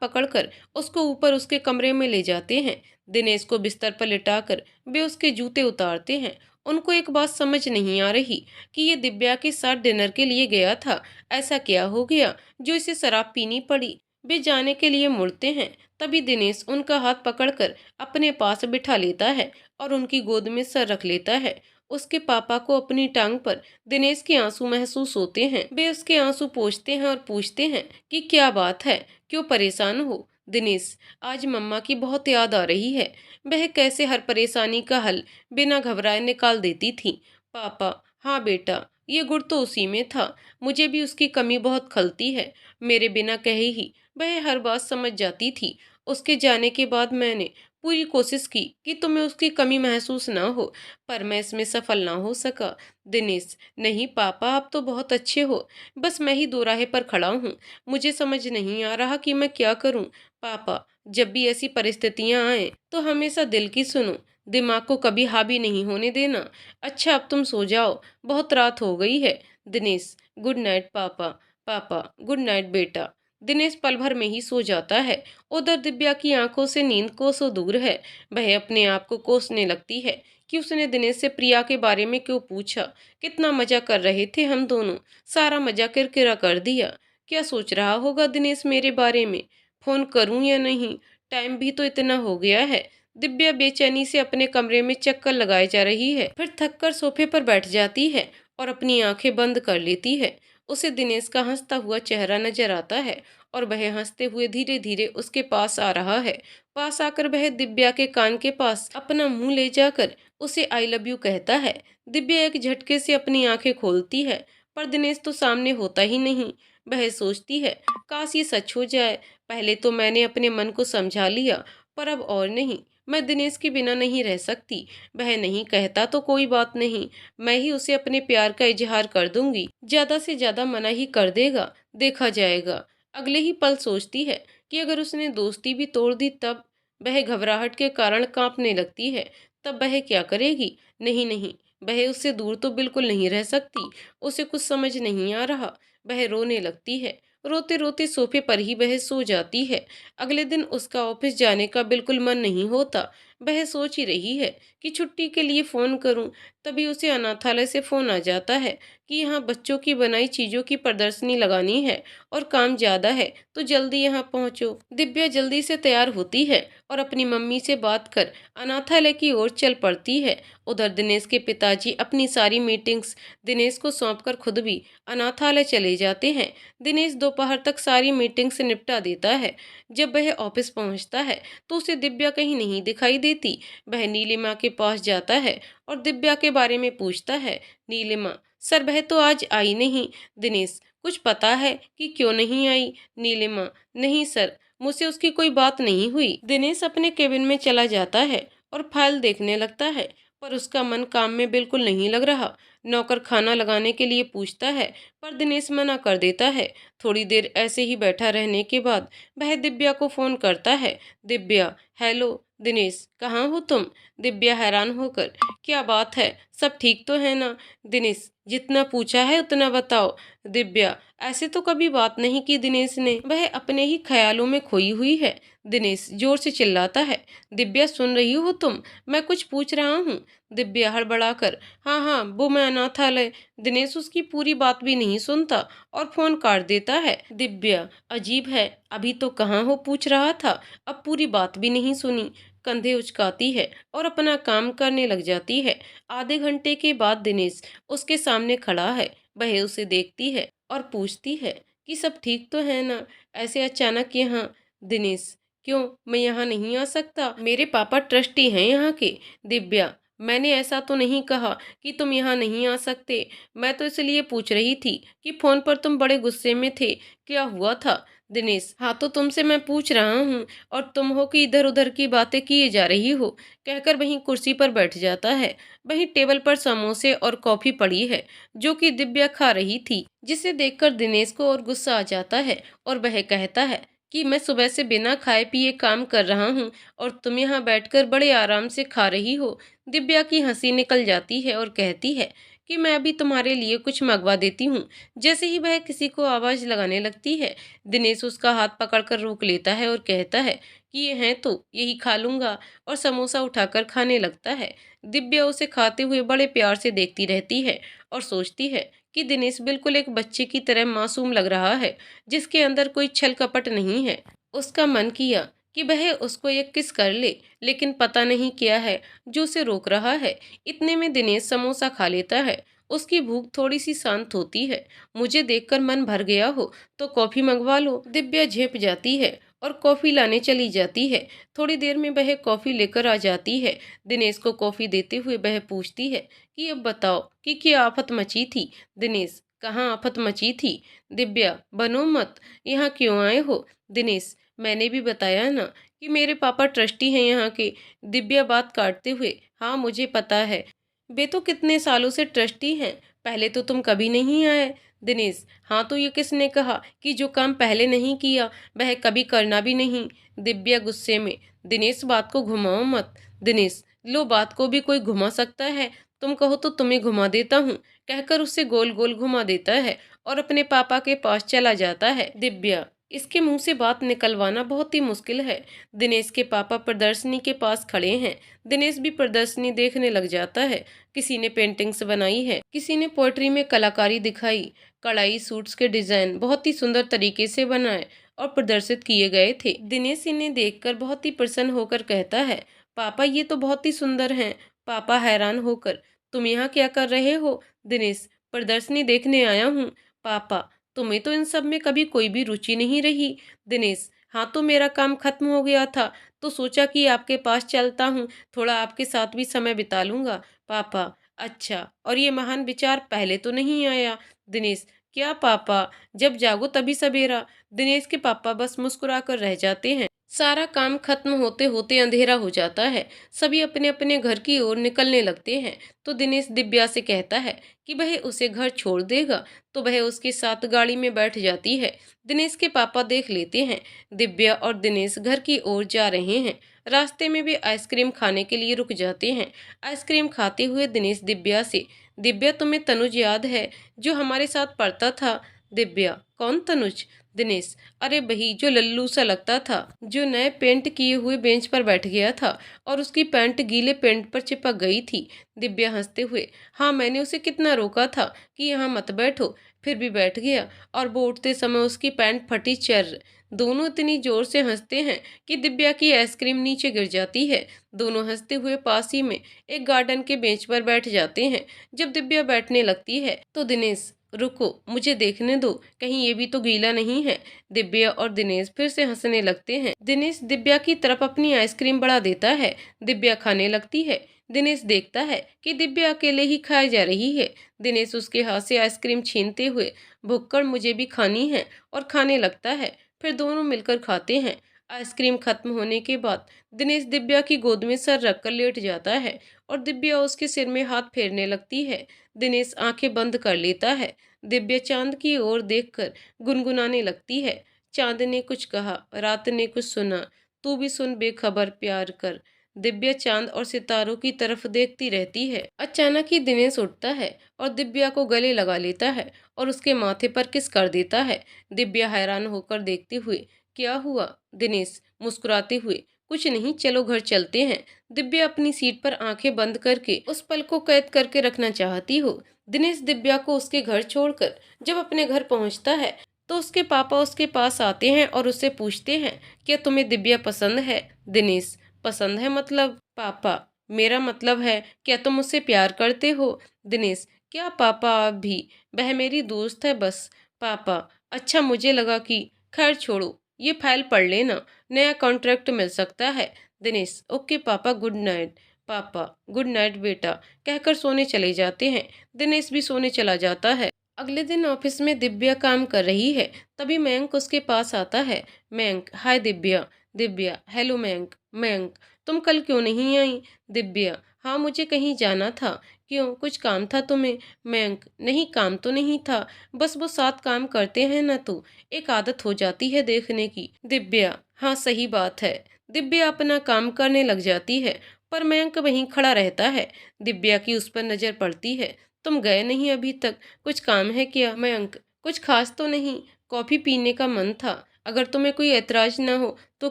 पकड़कर उसको ऊपर उसके कमरे में ले जाते हैं। दिनेश को बिस्तर पर लिटाकर वे उसके जूते उतारते हैं। उनको एक बात समझ नहीं आ रही कि ये दिव्या के साथ डिनर के लिए गया था। ऐसा क्या हो गया जो इसे शराब पीनी पड़ी? वे जाने के लिए मुड़ते हैं, तभी दिनेश उनका हाथ पकड़कर अपने पास बिठा लेता है और उनकी गोद में सर रख लेता है। उसके पापा को अपनी टांग पर दिनेश के आंसू महसूस होते हैं। वे उसके आंसू पोंछते हैं और पूछते हैं कि क्या बात है, क्यों परेशान हो? दिनेश, आज मम्मा की बहुत याद आ रही है। वह कैसे हर परेशानी का हल बिना घबराए निकाल देती थी। पापा, हाँ बेटा, ये गुड़ तो उसी में था। मुझे भी उसकी कमी बहुत खलती है। मेरे बिना कहे ही वह हर बात समझ जाती थी। उसके जाने के बाद मैंने पूरी कोशिश की कि तुम्हें उसकी कमी महसूस ना हो, पर मैं इसमें सफल ना हो सका। दिनेश, नहीं पापा, आप तो बहुत अच्छे हो। बस मैं ही दोराहे पर खड़ा हूँ। मुझे समझ नहीं आ रहा कि मैं क्या करूँ। पापा, जब भी ऐसी परिस्थितियाँ आए तो हमेशा दिल की सुनो। दिमाग को कभी हावी नहीं होने देना। अच्छा अब तुम सो जाओ, बहुत रात हो गई है। दिनेश, गुड नाइट पापा। पापा, गुड नाइट बेटा। दिनेश पल भर में ही सो जाता है। उधर दिव्या की आंखों से नींद कोसों दूर है। वह अपने आप को कोसने लगती है कि उसने दिनेश से प्रिया के बारे में क्यों पूछा। कितना मजा कर रहे थे हम दोनों, सारा मजा किरकिरा कर दिया। क्या सोच रहा होगा दिनेश मेरे बारे में? फोन करूं या नहीं? टाइम भी तो इतना हो गया है। दिव्या बेचैनी से अपने कमरे में चक्कर लगाए जा रही है, फिर थककर सोफे पर बैठ जाती है और अपनी आंखें बंद कर लेती है। उसे दिनेश का हंसता हुआ चेहरा नजर आता है और वह हंसते हुए धीरे धीरे उसके पास आ रहा है। पास आकर वह दिव्या के कान के पास अपना मुंह ले जाकर उसे आई लव यू कहता है। दिव्या एक झटके से अपनी आंखें खोलती है, पर दिनेश तो सामने होता ही नहीं। वह सोचती है, काश ये सच हो जाए। पहले तो मैंने अपने मन को समझा लिया, पर अब और नहीं। मैं दिनेश के बिना नहीं रह सकती। वह नहीं कहता तो कोई बात नहीं, मैं ही उसे अपने प्यार का इजहार कर दूंगी। ज्यादा से ज्यादा मना ही कर देगा, देखा जाएगा। अगले ही पल सोचती है कि अगर उसने दोस्ती भी तोड़ दी तब? वह घबराहट के कारण कांपने लगती है। तब वह क्या करेगी? नहीं नहीं, वह उससे दूर तो बिल्कुल नहीं रह सकती। उसे कुछ समझ नहीं आ रहा। वह रोने लगती है। रोते रोते सोफे पर ही वह सो जाती है। अगले दिन उसका ऑफिस जाने का बिल्कुल मन नहीं होता। वह सोच ही रही है कि छुट्टी के लिए फोन करूं, तभी उसे अनाथालय से फोन आ जाता है कि यहाँ बच्चों की बनाई चीजों की प्रदर्शनी लगानी है और काम ज्यादा है, तो जल्दी यहाँ पहुंचो। दिव्या जल्दी से तैयार होती है और अपनी मम्मी से बात कर अनाथालय की ओर चल पड़ती है। उधर दिनेश के पिताजी अपनी सारी मीटिंग्स दिनेश को सौंपकर खुद भी अनाथालय चले जाते हैं। दिनेश दोपहर तक सारी मीटिंग से निपटा देता है। जब वह ऑफिस पहुंचता है तो उसे दिव्या कहीं नहीं दिखाई देती। वह नीलिमा के पास जाता है और दिव्या के बारे में पूछता है। नीलिमा, सर वह तो आज आई नहीं। दिनेश, कुछ पता है कि क्यों नहीं आई? नीलिमा, नहीं सर, मुझसे उसकी कोई बात नहीं हुई। दिनेश अपने केबिन में चला जाता है और फाइल देखने लगता है, पर उसका मन काम में बिल्कुल नहीं लग रहा। नौकर खाना लगाने के लिए पूछता है, पर दिनेश मना कर देता है। थोड़ी देर ऐसे ही बैठा रहने के बाद वह दिव्या को फोन करता है। दिव्या, हेलो। दिनेश, कहाँ हो तुम? दिव्या हैरान होकर, क्या बात है, सब ठीक तो है ना? दिनेश, जितना पूछा है उतना बताओ। दिव्या, ऐसे तो कभी बात नहीं की दिनेश ने, वह अपने ही ख्यालों में खोई हुई है। दिनेश जोर से चिल्लाता है। दिव्या, सुन रही हो तुम? मैं कुछ पूछ रहा हूँ। दिव्या हड़बड़ाकर, हाँ हाँ, वो मैं अनाथालय। दिनेश उसकी पूरी बात भी नहीं सुनता और फोन काट देता है। दिव्या, अजीब है, अभी तो कहाँ हो पूछ रहा था, अब पूरी बात भी नहीं सुनी। कंधे उचकाती है और अपना काम करने लग जाती है। आधे घंटे के बाद दिनेश उसके सामने खड़ा है। वह उसे देखती है और पूछती है कि सब ठीक तो है ना? ऐसे अचानक यहाँ? दिनेश, क्यों, मैं यहाँ नहीं आ सकता? मेरे पापा ट्रस्टी हैं यहाँ के। दिव्या, मैंने ऐसा तो नहीं कहा कि तुम यहाँ नहीं आ सकते। मैं तो इसलिए पूछ रही थी कि फोन पर तुम बड़े गुस्से में थे, क्या हुआ था? दिनेश, हाँ तो तुमसे मैं पूछ रहा हूँ और तुम हो कि इधर उधर की बातें किए जा रही हो, कहकर वहीं कुर्सी पर बैठ जाता है। वहीं टेबल पर समोसे और कॉफी पड़ी है जो कि दिव्या खा रही थी, जिसे देखकर दिनेश को और गुस्सा आ जाता है और वह कहता है कि मैं सुबह से बिना खाए पिए काम कर रहा हूँ और तुम यहाँ बैठकर बड़े आराम से खा रही हो। दिव्या की हंसी निकल जाती है और कहती है कि मैं अभी तुम्हारे लिए कुछ मंगवा देती हूँ। जैसे ही वह किसी को आवाज लगाने लगती है, दिनेश उसका हाथ पकड़कर रोक लेता है और कहता है कि ये हैं तो यही खा लूंगा, और समोसा उठाकर खाने लगता है। दिव्या उसे खाते हुए बड़े प्यार से देखती रहती है और सोचती है कि दिनेश बिल्कुल एक बच्चे की तरह मासूम लग रहा है, जिसके अंदर कोई छल कपट नहीं है। उसका मन किया कि वह उसको एक किस कर ले, लेकिन पता नहीं क्या है जो उसे रोक रहा है। इतने में दिनेश समोसा खा लेता है। उसकी भूख थोड़ी सी शांत होती है। मुझे देखकर मन भर गया हो तो कॉफी मंगवा लो। दिव्या झेप जाती है और कॉफी लाने चली जाती है। थोड़ी देर में वह कॉफी लेकर आ जाती है। दिनेश को कॉफी देते हुए वह पूछती है कि अब बताओ कि क्या आफत मची थी? दिनेश, कहाँ आफत मची थी? दिव्या, बनो मत, यहाँ क्यों आए हो? दिनेश, मैंने भी बताया ना कि मेरे पापा ट्रस्टी हैं यहाँ के। दिव्या बात काटते हुए, हाँ मुझे पता है, वे तो कितने सालों से ट्रस्टी हैं, पहले तो तुम कभी नहीं आए। दिनेश, हाँ तो ये किसने कहा कि जो काम पहले नहीं किया वह कभी करना भी नहीं? दिव्या गुस्से में, दिनेश बात को घुमाओ मत। दिनेश, लो बात को भी कोई घुमा सकता है, तुम कहो तो तुम्हें घुमा देता हूँ, कहकर उसे गोल गोल घुमा देता है और अपने पापा के पास चला जाता है। दिव्या, इसके मुंह से बात निकलवाना बहुत ही मुश्किल है। दिनेश के पापा प्रदर्शनी के पास खड़े हैं। दिनेश भी प्रदर्शनी देखने लग जाता है। किसी ने पेंटिंग्स बनाई है, किसी ने पोएट्री में कलाकारी दिखाई। कढ़ाई सूट्स के डिजाइन बहुत ही सुंदर तरीके से बनाए और प्रदर्शित किए गए थे। दिनेश इन्हें देखकर बहुत ही प्रसन्न होकर कहता है, पापा ये तो बहुत ही सुंदर हैं। पापा हैरान होकर, तुम यहाँ क्या कर रहे हो? दिनेश, प्रदर्शनी देखने आया हूँ। पापा, तुम्हें तो इन सब में कभी कोई भी रुचि नहीं रही। दिनेश, हाँ तो मेरा काम खत्म हो गया था तो सोचा कि आपके पास चलता हूँ, थोड़ा आपके साथ भी समय बिता लूंगा। पापा, अच्छा, और ये महान विचार पहले तो नहीं आया? दिनेश, क्या पापा, जब जागो तभी सवेरा। दिनेश के पापा बस मुस्कुराकर रह जाते हैं। सारा काम खत्म होते होते अंधेरा हो जाता है। सभी अपने अपने घर की ओर निकलने लगते हैं। तो दिनेश दिव्या से कहता है कि वह उसे घर छोड़ देगा, तो वह उसके साथ गाड़ी में बैठ जाती है। दिनेश के पापा देख लेते हैं। दिव्या और दिनेश घर की ओर जा रहे हैं। रास्ते में वे आइसक्रीम खाने के लिए रुक जाते हैं। आइसक्रीम खाते हुए दिनेश दिव्या से, दिव्या तुम्हें तनुज याद है जो हमारे साथ पढ़ता था? दिव्या, कौन तनुज? दिनेश, अरे वही जो लल्लू सा लगता था, जो नए पेंट किए हुए बेंच पर बैठ गया था और उसकी पैंट गीले पेंट पर चिपक गई थी। दिव्या हंसते हुए, हाँ मैंने उसे कितना रोका था कि यहाँ मत बैठो, फिर भी बैठ गया और वो उठते समय उसकी पैंट फटी चर। दोनों इतनी जोर से हंसते हैं कि दिव्या की आइसक्रीम नीचे गिर जाती है। दोनों हंसते हुए पास ही में एक गार्डन के बेंच पर बैठ जाते हैं। जब दिव्या बैठने लगती है तो दिनेश, रुको, मुझे देखने दो, कहीं ये भी तो गीला नहीं है। दिव्या और दिनेश फिर से हंसने लगते हैं। दिनेश दिव्या की तरफ अपनी आइसक्रीम बढ़ा देता है। दिव्या खाने लगती है। दिनेश देखता है कि दिव्या अकेले ही खाई जा रही है। दिनेश उसके हाथ से आइसक्रीम छीनते हुए, भुक्कड़ मुझे भी खानी है, और खाने लगता है। फिर दोनों मिलकर खाते हैं। आइसक्रीम खत्म होने के बाद दिनेश दिव्या की गोद में सर रखकर लेट जाता है और दिव्या उसके सिर में हाथ फेरने लगती है। दिनेश आंखें बंद कर लेता है। दिव्या चांद की ओर देखकर गुनगुनाने लगती है। चांद ने कुछ कहा, रात ने कुछ सुना, तू भी सुन बेखबर प्यार कर। दिव्या चांद और सितारों की तरफ देखती रहती है। अचानक ही दिनेश उठता है और दिव्या को गले लगा लेता है और उसके माथे पर किस कर देता है। दिव्या हैरान होकर देखते हुए, क्या हुआ? दिनेश मुस्कुराते हुए, कुछ नहीं, चलो घर चलते हैं। दिव्या अपनी सीट पर आंखें बंद करके उस पल को कैद करके रखना चाहती हो। दिनेश दिव्या को उसके घर छोड़कर जब अपने घर पहुंचता है तो उसके पापा उसके पास आते हैं और उससे पूछते हैं, क्या तुम्हें दिव्या पसंद है? दिनेश, पसंद है मतलब? पापा, मेरा मतलब है क्या तुम मुझसे प्यार करते हो? दिनेश, क्या पापा आप भी, वह मेरी दोस्त है बस। पापा, अच्छा, मुझे लगा कि, खैर छोड़ो, ये फाइल पढ़ लेना, नया कॉन्ट्रैक्ट मिल सकता है। दिनेश, ओके पापा, गुड नाइट। पापा, गुड नाइट बेटा, कहकर सोने चले जाते हैं। दिनेश भी सोने चला जाता है। अगले दिन ऑफिस में दिव्या काम कर रही है। तभी मयंक उसके पास आता है। मयंक, हाय दिव्या। दिव्या, हेलो मयंक। मयंक, तुम कल क्यों नहीं आई? दिव्या, हाँ मुझे कहीं जाना था। क्यों, कुछ काम था तुम्हें? मयंक, नहीं काम तो नहीं था, बस वो साथ काम करते हैं ना तो एक आदत हो जाती है देखने की। दिव्या, हाँ सही बात है। दिव्या अपना काम करने लग जाती है पर मयंक वहीं खड़ा रहता है। दिव्या की उस पर नजर पड़ती है। तुम गए नहीं अभी तक, कुछ काम है क्या? मयंक, कुछ खास तो नहीं, कॉफी पीने का मन था, अगर तुम्हें कोई ऐतराज ना हो तो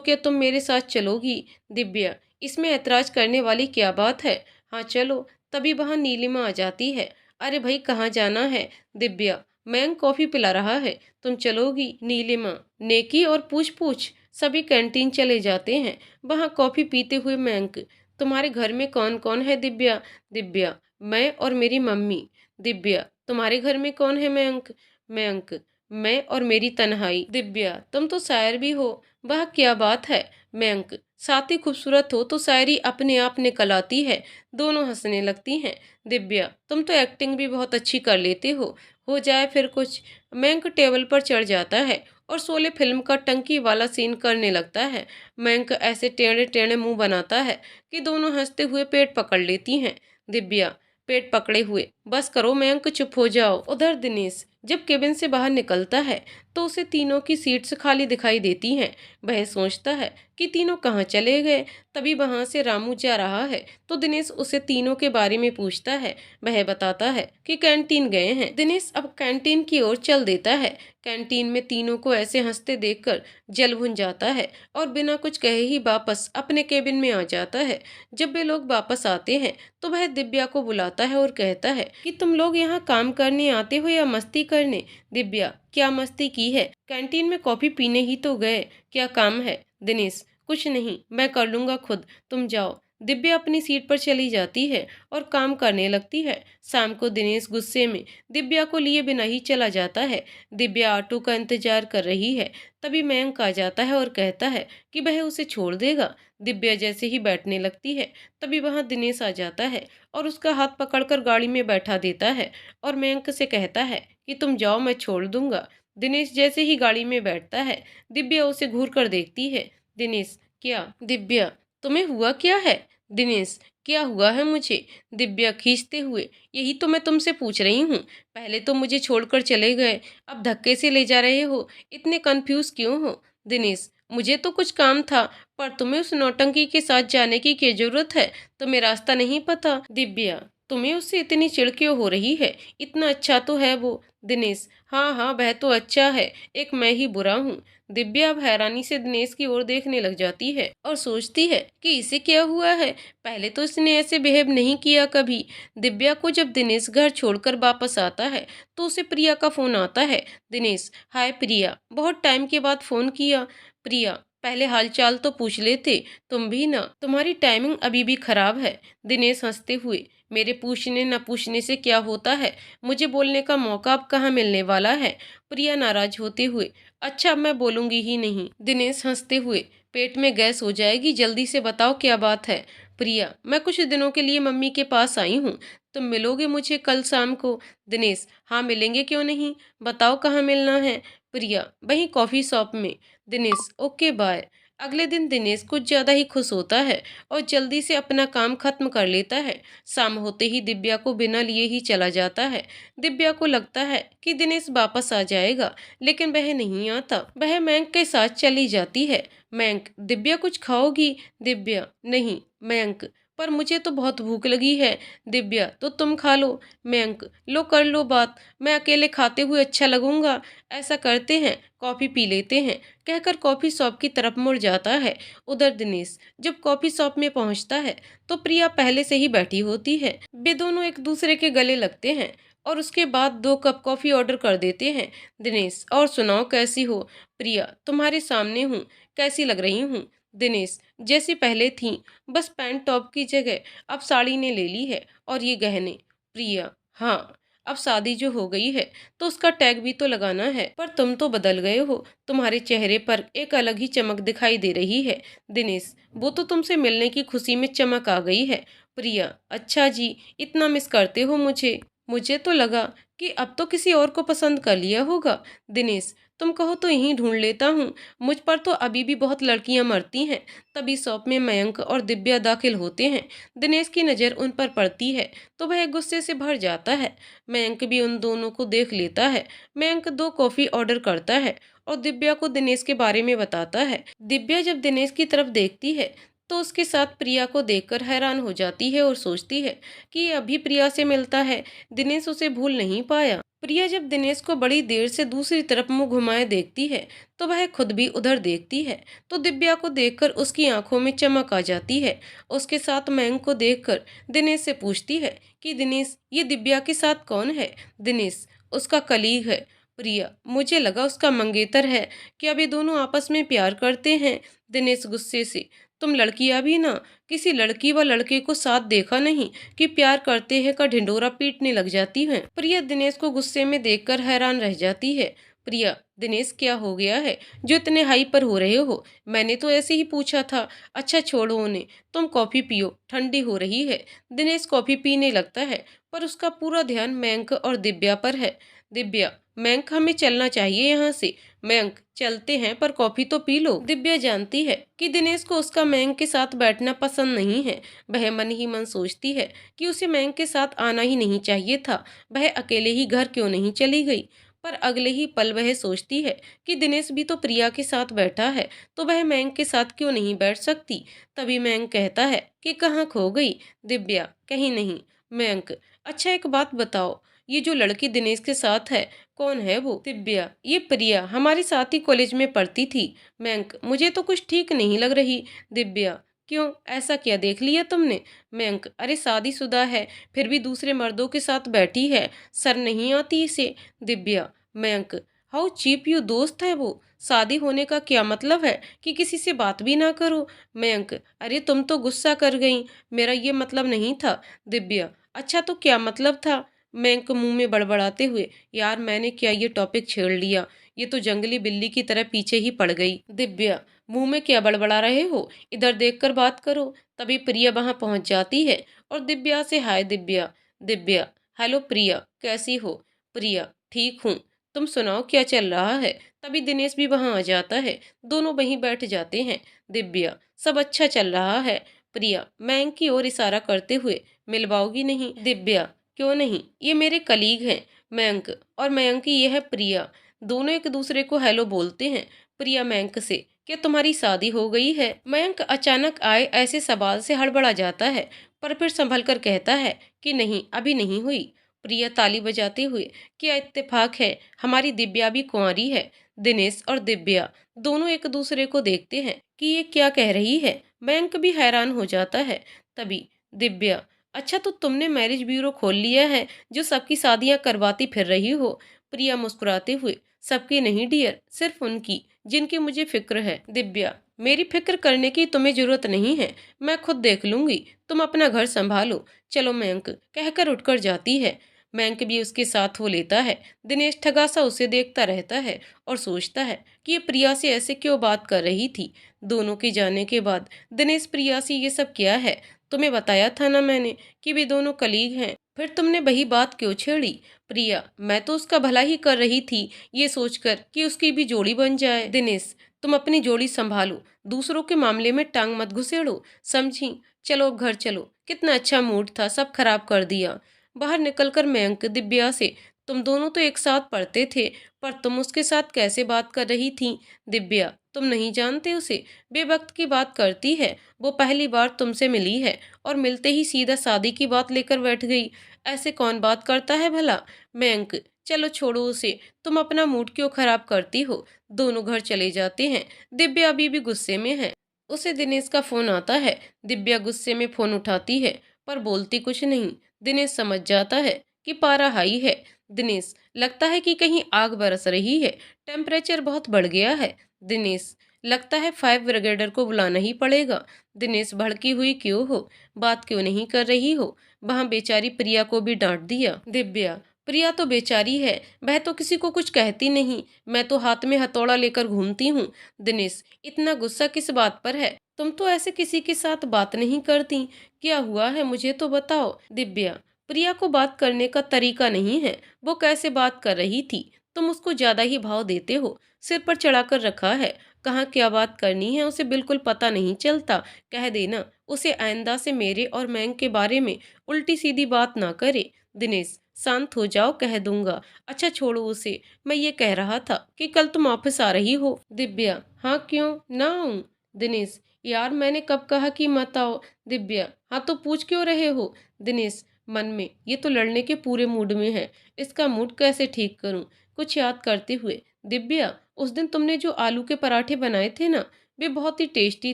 क्या तुम मेरे साथ चलोगी? दिव्या, इसमें ऐतराज करने वाली क्या बात है, हाँ चलो। तभी वहां नीलिमा आ जाती है। अरे भाई, कहाँ जाना है? दिव्या, मयंक कॉफी पिला रहा है, तुम चलोगी? नीलिमा, नेकी और पूछ पूछ। सभी कैंटीन चले जाते हैं। वहां कॉफी पीते हुए मयंक, तुम्हारे घर में कौन कौन है? दिव्या, दिव्या, मैं और मेरी मम्मी। दिव्या, तुम्हारे घर में कौन है? मयंक, मयंक, मैं और मेरी तन्हाई। दिव्या, तुम तो शायर भी हो, वह क्या बात है? मयंक, साथ ही खूबसूरत हो तो शायरी अपने आप निकल आती है। दोनों हंसने लगती हैं। दिव्या, तुम तो एक्टिंग भी बहुत अच्छी कर लेते हो जाए फिर कुछ। मयंक टेबल पर चढ़ जाता है और शोले फिल्म का टंकी वाला सीन करने लगता है। मयंक ऐसे टेढ़े टेढ़े मुंह बनाता है कि दोनों हंसते हुए पेट पकड़ लेती हैं। दिव्या, पेट पकड़े हुए, बस करो मयंक, चुप हो जाओ। उधर दिनेश जब केबिन से बाहर निकलता है तो उसे तीनों की सीट्स खाली दिखाई देती हैं। वह सोचता है कि तीनों कहाँ चले गए। तभी वहां से रामू जा रहा है तो दिनेश उसे तीनों के बारे में पूछता है। वह बताता है कि कैंटीन गए हैं। दिनेश अब कैंटीन की ओर चल देता है। कैंटीन में तीनों को ऐसे हंसते देखकर जल भुन जाता है और बिना कुछ कहे ही वापस अपने केबिन में आ जाता है। जब वे लोग वापस आते हैं तो वह दिव्या को बुलाता है और कहता है कि तुम लोग यहाँ काम करने आते हो या मस्ती करने। दिव्या, क्या मस्ती की है? कैंटीन में कॉफी पीने ही तो गए, क्या काम है? दिनेश, कुछ नहीं, मैं कर लूंगा खुद, तुम जाओ। दिव्या अपनी सीट पर चली जाती है और काम करने लगती है। शाम को दिनेश गुस्से में दिव्या को लिए बिना ही चला जाता है। दिव्या ऑटो का इंतजार कर रही है। तभी मयंक आ जाता है और कहता है कि वह उसे छोड़ देगा। दिव्या जैसे ही बैठने लगती है तभी वहां दिनेश आ जाता है और उसका हाथ पकड़कर गाड़ी में बैठा देता है और मयंक से कहता है कि तुम जाओ, मैं छोड़ दूंगा। दिनेश जैसे ही गाड़ी में बैठता है दिव्या उसे घूर कर देखती है। दिनेश, क्या? दिव्या, तुम्हें हुआ क्या है? दिनेश, क्या हुआ है मुझे? दिव्या खींचते हुए, यही तो मैं तुमसे पूछ रही हूँ। पहले तो मुझे छोड़कर चले गए, अब धक्के से ले जा रहे हो, इतने कंफ्यूज क्यों हो? दिनेश, मुझे तो कुछ काम था, पर तुम्हें उस नौटंकी के साथ जाने की क्या जरूरत है? तुम्हें रास्ता नहीं पता? दिव्या, तुम्हें उससे इतनी चिढ़ क्यों हो रही है? इतना अच्छा तो है वो। दिनेश, हाँ हाँ, वह तो अच्छा है, एक मैं ही बुरा हूँ। दिव्या अब हैरानी से दिनेश की ओर देखने लग जाती है और सोचती है कि इसे क्या हुआ है। पहले तो इसने ऐसे बिहेव नहीं किया कभी। दिव्या को जब दिनेश घर छोड़कर वापस आता है तो उसे प्रिया का फोन आता है। दिनेश, हाय प्रिया, बहुत टाइम के बाद फोन किया। प्रिया, पहले हालचाल तो पूछ लेते, तुम भी ना, तुम्हारी टाइमिंग अभी भी खराब है। दिनेश हंसते हुए, मेरे पूछने न पूछने से क्या होता है, मुझे बोलने का मौका अब कहाँ मिलने वाला है? प्रिया नाराज होते हुए, अच्छा अब मैं बोलूंगी ही नहीं। दिनेश हंसते हुए, पेट में गैस हो जाएगी, जल्दी से बताओ क्या बात है। प्रिया, मैं कुछ दिनों के लिए मम्मी के पास आई हूँ, तुम मिलोगे मुझे कल शाम को? दिनेश, हाँ मिलेंगे, क्यों नहीं, बताओ कहाँ मिलना है? प्रिया, वहीं कॉफी शॉप में। Dinesh, okay bye. अगले दिन दिनेश कुछ ज्यादा ही खुश होता है और जल्दी से अपना काम खत्म कर लेता है। शाम होते ही दिव्या को बिना लिए ही चला जाता है। दिव्या को लगता है कि दिनेश वापस आ जाएगा, लेकिन वह नहीं आता। वह मयंक के साथ चली जाती है। मयंक, दिव्या कुछ खाओगी? दिव्या, नहीं। मयंक, पर मुझे तो बहुत भूख लगी है। दिव्या, तो तुम खा लो। मयंक, लो कर लो बात, मैं अकेले खाते हुए अच्छा लगूंगा। ऐसा करते हैं, कॉफी पी लेते हैं, कहकर कॉफी शॉप की तरफ मुड़ जाता है। उधर दिनेश जब कॉफी शॉप में पहुंचता है तो प्रिया पहले से ही बैठी होती है। वे दोनों एक दूसरे के गले लगते हैं और उसके बाद 2 कप कॉफी ऑर्डर कर देते हैं। दिनेश, और सुनाओ कैसी हो? प्रिया, तुम्हारे सामने हूँ, कैसी लग रही हूँ? दिनेश, जैसी पहले थी, बस पैंट टॉप की जगह अब साड़ी ने ले ली है और ये गहने। प्रिया, हाँ, अब शादी जो हो गई है तो उसका टैग भी तो लगाना है, पर तुम तो बदल गए हो, तुम्हारे चेहरे पर एक अलग ही चमक दिखाई दे रही है। दिनेश, वो तो तुमसे मिलने की खुशी में चमक आ गई है। प्रिया, अच्छा जी, इतना मिस करते हो मुझे? मुझे तो लगा कि अब तो किसी और को पसंद कर लिया होगा। दिनेश, तुम कहो तो यहीं ढूंढ लेता हूँ, मुझ पर तो अभी भी बहुत लड़कियां मरती हैं। तभी शॉप में मयंक और दिव्या दाखिल होते हैं। दिनेश की नज़र उन पर पड़ती है तो वह गुस्से से भर जाता है। मयंक भी उन दोनों को देख लेता है। मयंक 2 कॉफ़ी ऑर्डर करता है और दिव्या को दिनेश के बारे में बताता है। दिव्या जब दिनेश की तरफ देखती है तो उसके साथ प्रिया को देखकर हैरान हो जाती है और सोचती है कि ये अभी प्रिया से मिलता है, दिनेश उसे भूल नहीं पाया। प्रिया जब दिनेश को बड़ी देर से दूसरी तरफ मुंह घुमाए देखती है तो वह खुद भी उधर देखती है तो दिव्या को देखकर उसकी आंखों में चमक आ जाती है। उसके साथ मयंक को देखकर दिनेश से पूछती है कि दिनेश, ये दिव्या के साथ कौन है? दिनेश, उसका कलीग है। प्रिया, मुझे लगा उसका मंगेतर है, क्या वे दोनों आपस में प्यार करते हैं? दिनेश गुस्से से, तुम लड़कियां भी ना, किसी लड़की व लड़के को साथ देखा नहीं कि प्यार करते हैं का ढिंडोरा पीटने लग जाती हैं। प्रिया दिनेश को गुस्से में देखकर हैरान रह जाती है। प्रिया, दिनेश क्या हो गया है जो इतने हाई पर हो रहे हो? मैंने तो ऐसे ही पूछा था। अच्छा छोड़ो उन्हें, तुम कॉफी पियो, ठंडी हो रही है। दिनेश कॉफी पीने लगता है पर उसका पूरा ध्यान मयंक और दिव्या पर है। दिव्या, मयंक, हमें चलना चाहिए यहाँ से। मयंक, चलते हैं, पर कॉफी तो पी लो। दिव्या जानती है कि दिनेश को उसका मयंक के साथ बैठना पसंद नहीं है। वह मन ही मन सोचती है कि उसे मयंक के साथ आना ही नहीं चाहिए था, वह अकेले ही घर क्यों नहीं चली गई। पर अगले ही पल वह सोचती है कि दिनेश भी तो प्रिया के साथ बैठा है, तो वह मयंक के साथ क्यों नहीं बैठ सकती। तभी मयंक कहता है कि कहाँ खो गई। दिव्या, कहीं नहीं। मयंक, अच्छा एक बात बताओ, ये जो लड़की दिनेश के साथ है, कौन है वो। दिव्या, ये प्रिया हमारे साथ ही कॉलेज में पढ़ती थी। मयंक, मुझे तो कुछ ठीक नहीं लग रही। दिव्या, क्यों, ऐसा क्या देख लिया तुमने। मयंक, अरे शादीशुदा है, फिर भी दूसरे मर्दों के साथ बैठी है, शर्म नहीं आती इसे। Divya, Mayank, how cheap you, दोस्त है वो, शादी होने का क्या मतलब है कि किसी से बात भी ना करो। मयंक, अरे तुम तो गुस्सा कर गई, मेरा ये मतलब नहीं था। दिव्या, अच्छा तो क्या मतलब था। मयंक मुंह में बड़बड़ाते हुए, यार मैंने क्या ये टॉपिक छेड़ लिया, ये तो जंगली बिल्ली की तरह पीछे ही पड़ गई। दिव्या, मुंह में क्या बड़बड़ा रहे हो, इधर देखकर बात करो। तभी प्रिया वहां पहुंच जाती है और दिव्या से हाय दिव्या। दिव्या, हेलो प्रिया, कैसी हो। प्रिया, ठीक हूँ, तुम सुनाओ क्या चल रहा है। तभी दिनेश भी वहां आ जाता है, दोनों वहीं बैठ जाते हैं। दिव्या, सब अच्छा चल रहा है। प्रिया मयंक की ओर इशारा करते हुए, मिलवाओगी नहीं। दिव्या, क्यों नहीं, ये मेरे कलीग हैं, मयंक, और मयंक की ये है प्रिया। दोनों एक दूसरे को हेलो बोलते हैं। प्रिया मयंक से, क्या तुम्हारी शादी हो गई है। मयंक अचानक आए ऐसे सवाल से हड़बड़ा जाता है, पर फिर संभल कर कहता है कि नहीं, अभी नहीं हुई। प्रिया ताली बजाते हुए, क्या इत्तेफाक है, हमारी दिव्या भी कुंवारी है। दिनेश और दिव्या दोनों एक दूसरे को देखते हैं कि ये क्या कह रही है। मयंक भी हैरान हो जाता है। तभी दिव्या, अच्छा तो तुमने मैरिज ब्यूरो खोल लिया है जो सबकी शादियां करवाती फिर रही हो। प्रिया मुस्कुराते हुए, सबकी नहीं डियर, सिर्फ उनकी जिनकी मुझे फिक्र है। दिव्या, मेरी फिक्र करने की तुम्हें जरूरत नहीं है, मैं खुद देख लूंगी, तुम अपना घर संभालो। चलो मयंक, कहकर उठकर जाती है। मयंक भी उसके साथ हो लेता है। दिनेश ठगा सा उसे देखता रहता है और सोचता है कि ये प्रिया से ऐसे क्यों बात कर रही थी। दोनों के जाने के बाद दिनेश प्रिया से ये सब क्या है, तुम्हें बताया था ना मैंने कि वे दोनों कलीग हैं, फिर तुमने वही बात क्यों छेड़ी। प्रिया, मैं तो उसका भला ही कर रही थी, ये सोचकर कि उसकी भी जोड़ी बन जाए। दिनेश, तुम अपनी जोड़ी संभालो, दूसरों के मामले में टांग मत घुसेड़ो, समझी। चलो अब घर चलो, कितना अच्छा मूड था, सब खराब कर दिया। बाहर निकलकर मयंक दिव्या से, तुम दोनों तो एक साथ पढ़ते थे, पर तुम उसके साथ कैसे बात कर रही थी। दिव्या, तुम नहीं जानते उसे, बेवक्त की बात करती है, वो पहली बार तुमसे मिली है और मिलते ही सीधा शादी की बात लेकर बैठ गई। ऐसे कौन बात करता है भला। मयंक, चलो छोड़ो उसे, तुम अपना मूड क्यों खराब करती हो। दोनों घर चले जाते हैं। दिव्या अभी भी गुस्से में है। उसे दिनेश का फोन आता है। दिव्या गुस्से में फोन उठाती है, पर बोलती कुछ नहीं। दिनेश समझ जाता है कि पारा हाई है। दिनेश, लगता है कि कहीं आग बरस रही है, टेम्परेचर बहुत बढ़ गया है। दिनेश, लगता है फायर ब्रिगेडर को बुलाना ही पड़ेगा। दिनेश, भड़की हुई क्यों हो, बात क्यों नहीं कर रही हो, वहां बेचारी प्रिया को भी डांट दिया। दिव्या, प्रिया तो बेचारी है, वह तो किसी को कुछ कहती नहीं, मैं तो हाथ में हथौड़ा लेकर घूमती हूँ। दिनेश, इतना गुस्सा किस बात पर है, तुम तो ऐसे किसी के साथ बात नहीं करती, क्या हुआ है मुझे तो बताओ। दिव्या, प्रिया को बात करने का तरीका नहीं है, वो कैसे बात कर रही थी, तुम उसको ज्यादा ही भाव देते हो, सिर पर चढ़ाकर रखा है, कहाँ क्या बात करनी है उसे बिल्कुल पता नहीं चलता। कह देना उसे आइंदा से मेरे और मयंक के बारे में उल्टी सीधी बात ना करे। दिनेश, शांत हो जाओ, कह दूंगा। अच्छा छोड़ो उसे, मैं ये कह रहा था कि कल तुम ऑफिस आ रही हो। दिव्या, हाँ क्यों ना आऊं। दिनेश, यार मैंने कब कहा कि मत आओ। दिव्या, हाँ तो पूछ क्यों रहे हो। दिनेश, मन में ये तो लड़ने के पूरे मूड में है, इसका मूड कैसे ठीक करूं। कुछ याद करते हुए, दिव्या, उस दिन तुमने जो आलू के पराठे बनाए थे ना, वे बहुत ही टेस्टी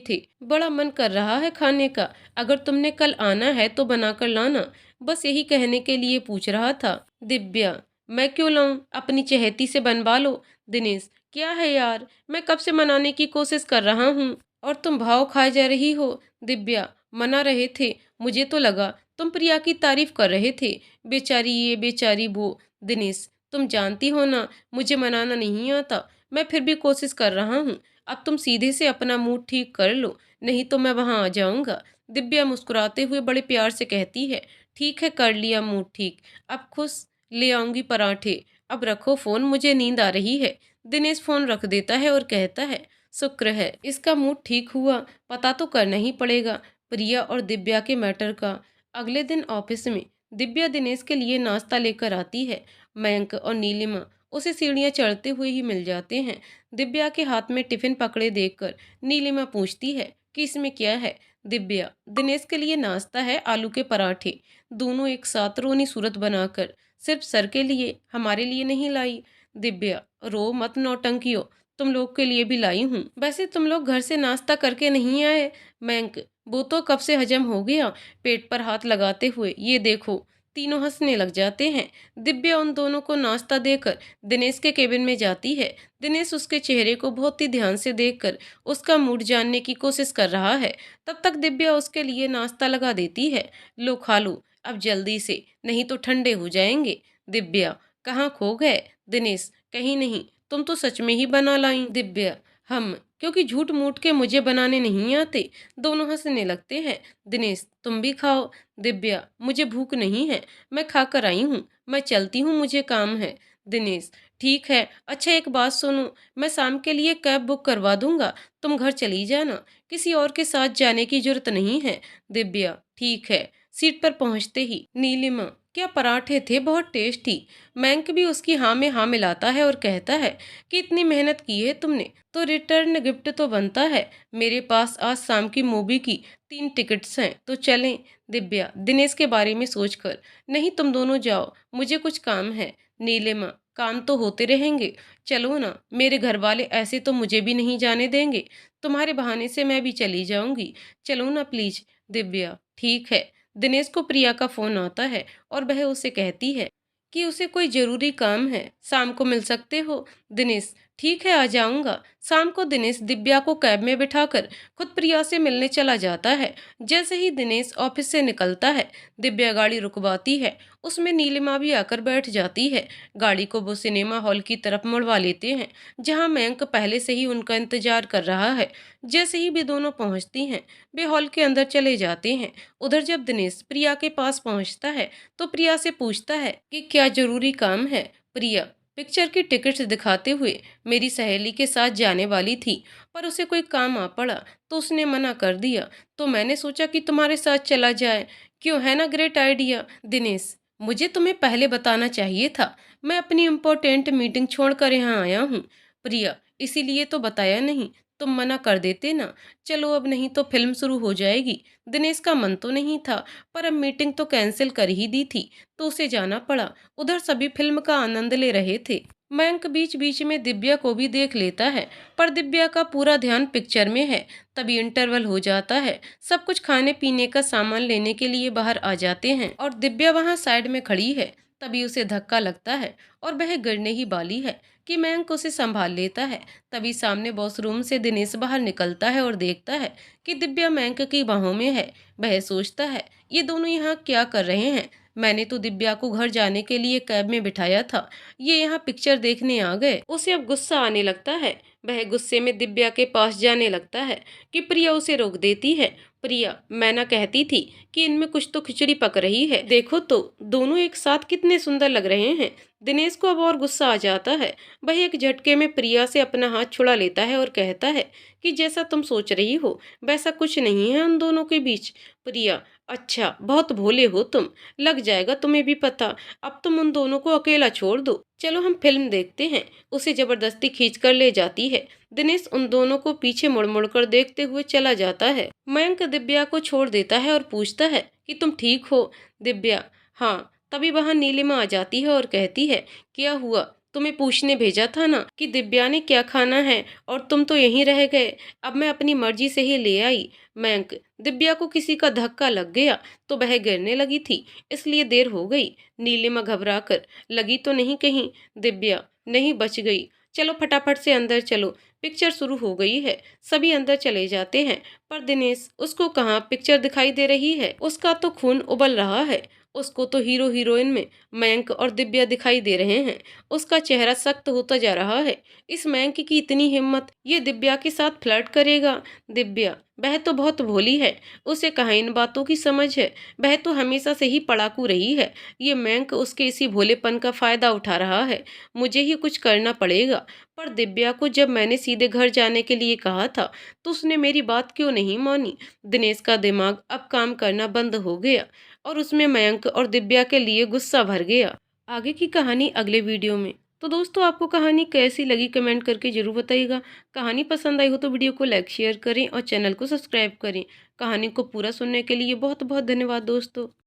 थे, बड़ा मन कर रहा है खाने का, अगर तुमने कल आना है तो बनाकर लाना, बस यही कहने के लिए पूछ रहा था। दिव्या, मैं क्यों लाऊं, अपनी चहेती से बनवा लो। दिनेश, क्या है यार, मैं कब से मनाने की कोशिश कर रहा हूँ और तुम भाव खाए जा रही हो। दिव्या, मना रहे थे, मुझे तो लगा तुम प्रिया की तारीफ कर रहे थे, बेचारी ये बेचारी वो। दिनेश, तुम जानती हो ना मुझे मनाना नहीं आता, मैं फिर भी कोशिश कर रहा हूँ, अब तुम सीधे से अपना मूड ठीक कर लो, नहीं तो मैं वहां आ जाऊंगा। दिव्या मुस्कुराते हुए बड़े प्यार से कहती है, ठीक है कर लिया मूड ठीक, अब खुश, ले आऊंगी पराठे, अब रखो फोन, मुझे नींद आ रही है। दिनेश फोन रख देता है और कहता है, शुक्र है इसका मूड ठीक हुआ, पता तो करना ही पड़ेगा प्रिया और दिव्या के मैटर का। अगले दिन ऑफिस में दिव्या दिनेश के लिए नाश्ता लेकर आती है। मयंक और नीलिमा उसे सीढ़ियाँ चढ़ते हुए ही मिल जाते हैं। दिव्या के हाथ में टिफिन पकड़े देखकर नीलिमा पूछती है कि इसमें क्या है। दिव्या, दिनेश के लिए नाश्ता है, आलू के पराठे। दोनों एक साथ रोनी सूरत बनाकर, सिर्फ सर के लिए, हमारे लिए नहीं लाई। दिव्या, रो मत नौटंकियो, तुम लोग के लिए भी लाई हूँ। वैसे तुम लोग घर से नाश्ता करके नहीं आए। मयंक, वो तो कब से हजम हो गया। पेट पर हाथ लगाते हुए, ये देखो। तीनों हंसने लग जाते हैं। दिव्या उन दोनों को नाश्ता देकर दिनेश के केबिन में जाती है। दिनेश उसके चेहरे को बहुत ही ध्यान से देखकर उसका मूड जानने की कोशिश कर रहा है। तब तक दिव्या उसके लिए नाश्ता लगा देती है। लो खा लो अब जल्दी से, नहीं तो ठंडे हो जाएंगे। दिव्या, कहाँ खो गए। दिनेश, कहीं नहीं, तुम तो सच में ही बना लाई। दिव्या, हम, क्योंकि झूठ मूठ के मुझे बनाने नहीं आते। दोनों हंसने लगते हैं। दिनेश, तुम भी खाओ। दिव्या, मुझे भूख नहीं है, मैं खा कर आई हूँ, मैं चलती हूँ, मुझे काम है। दिनेश, ठीक है। अच्छा एक बात सुनो, मैं शाम के लिए कैब बुक करवा दूंगा, तुम घर चली जाना, किसी और के साथ जाने की जरूरत नहीं है। दिव्या, ठीक है। सीट पर पहुंचते ही नीलिमा, क्या पराठे थे, बहुत टेस्टी। मयंक भी उसकी हाँ में हाँ मिलाता है और कहता है कि इतनी मेहनत की है तुमने तो रिटर्न गिफ्ट तो बनता है। मेरे पास आज शाम की मूवी की 3 टिकट्स हैं, तो चलें। दिव्या, दिनेश के बारे में सोचकर, नहीं तुम दोनों जाओ, मुझे कुछ काम है। नीलिमा, काम तो होते रहेंगे, चलो ना, मेरे घर वाले ऐसे तो मुझे भी नहीं जाने देंगे, तुम्हारे बहाने से मैं भी चली जाऊंगी, चलो ना प्लीज। दिव्या, ठीक है। दिनेश को प्रिया का फोन आता है और वह उसे कहती है कि उसे कोई जरूरी काम है, शाम को मिल सकते हो। दिनेश, ठीक है, आ जाऊंगा। शाम को दिनेश दिव्या को कैब में बिठाकर खुद प्रिया से मिलने चला जाता है। जैसे ही दिनेश ऑफिस से निकलता है, दिव्या गाड़ी रुकवाती है, उसमें नीलिमा भी आकर बैठ जाती है। गाड़ी को वो सिनेमा हॉल की तरफ मुड़वा लेते हैं, जहां मयंक पहले से ही उनका इंतजार कर रहा है। जैसे ही भी दोनों पहुंचती हैं, वे हॉल के अंदर चले जाते हैं। उधर जब दिनेश प्रिया के पास पहुंचता है तो प्रिया से पूछता है कि क्या जरूरी काम है। प्रिया, पिक्चर की टिकट्स दिखाते हुए, मेरी सहेली के साथ जाने वाली थी, पर उसे कोई काम आ पड़ा तो उसने मना कर दिया, तो मैंने सोचा कि तुम्हारे साथ चला जाए। क्यों, है ना ग्रेट आइडिया। दिनेश, मुझे तुम्हें पहले बताना चाहिए था, मैं अपनी इम्पोर्टेंट मीटिंग छोड़कर यहाँ आया हूँ। प्रिया, इसीलिए तो बताया नहीं, तुम मना कर देते ना। चलो अब नहीं तो फिल्म शुरू हो जाएगी। दिनेश का मन तो नहीं था, पर अब मीटिंग तो कैंसिल कर ही दी थी, तो उसे जाना पड़ा। उधर सभी फिल्म का आनंद ले रहे थे। मयंक बीच बीच में दिव्या को भी देख लेता है, पर दिव्या का पूरा ध्यान पिक्चर में है। तभी इंटरवल हो जाता है, सब कुछ खाने पीने का सामान लेने के लिए बाहर आ जाते हैं और दिव्या वहां साइड में खड़ी है। तभी उसे धक्का लगता है और वह गिरने ही वाली है कि मयंक उसे संभाल लेता है। तभी सामने वॉशरूम से दिनेश बाहर निकलता है और देखता है कि दिव्या मयंक की बाहों में है। वह सोचता है, ये दोनों यहाँ क्या कर रहे हैं। मैंने तो दिव्या को घर जाने के लिए कैब में बिठाया था, ये यहाँ पिक्चर देखने आ गए। उसे अब गुस्सा आने लगता है। वह गुस्से में दिव्या के पास जाने लगता है कि प्रिया उसे रोक देती है। प्रिया, मैं ना कहती थी कि इनमें कुछ तो खिचड़ी पक रही है, देखो तो दोनों एक साथ कितने सुंदर लग रहे हैं। दिनेश को अब और गुस्सा आ जाता है। वह एक झटके में प्रिया से अपना हाथ छुड़ा लेता है और कहता है कि जैसा तुम सोच रही हो वैसा कुछ नहीं है उन दोनों के बीच। प्रिया, अच्छा, बहुत भोले हो तुम, लग जाएगा तुम्हें भी पता, अब तुम उन दोनों को अकेला छोड़ दो, चलो हम फिल्म देखते हैं। उसे जबरदस्ती खींच कर ले जाती है। दिनेश उन दोनों को पीछे मुड़ मुड़ कर देखते हुए चला जाता है। मयंक दिव्या को छोड़ देता है और पूछता है कि तुम ठीक हो। दिव्या, हाँ। तभी वहां नीलिमा आ जाती है और कहती है, क्या हुआ, तुम्हें पूछने भेजा था ना कि दिव्या ने क्या खाना है, और तुम तो यहीं रह गए, अब मैं अपनी मर्जी से ही ले आई। मयंक, दिव्या को किसी का धक्का लग गया तो वह गिरने लगी थी, इसलिए देर हो गई। नीलिमा घबरा कर, लगी तो नहीं कहीं। दिव्या, नहीं, बच गई, चलो फटाफट से अंदर चलो, पिक्चर शुरू हो गई है। सभी अंदर चले जाते हैं, पर दिनेश, उसको कहाँ पिक्चर दिखाई दे रही है, उसका तो खून उबल रहा है। उसको तो हीरो हीरोइन में मयंक और दिव्या दिखाई दे रहे हैं। उसका चेहरा सख्त होता जा रहा है। इस मयंक की इतनी हिम्मत, ये दिव्या के साथ फ्लर्ट करेगा। दिव्या, वह तो बहुत भोली है, उसे कहाँ इन बातों की समझ है, वह तो हमेशा से ही पढ़ाकू रही है। ये मयंक उसके इसी भोलेपन का फायदा उठा रहा है, मुझे ही कुछ करना पड़ेगा। पर दिव्या को जब मैंने सीधे घर जाने के लिए कहा था तो उसने मेरी बात क्यों नहीं मानी। दिनेश का दिमाग अब काम करना बंद हो गया और उसमें मयंक और दिव्या के लिए गुस्सा भर गया। आगे की कहानी अगले वीडियो में। तो दोस्तों आपको कहानी कैसी लगी कमेंट करके ज़रूर बताइएगा। कहानी पसंद आई हो तो वीडियो को लाइक शेयर करें और चैनल को सब्सक्राइब करें। कहानी को पूरा सुनने के लिए बहुत बहुत धन्यवाद दोस्तों।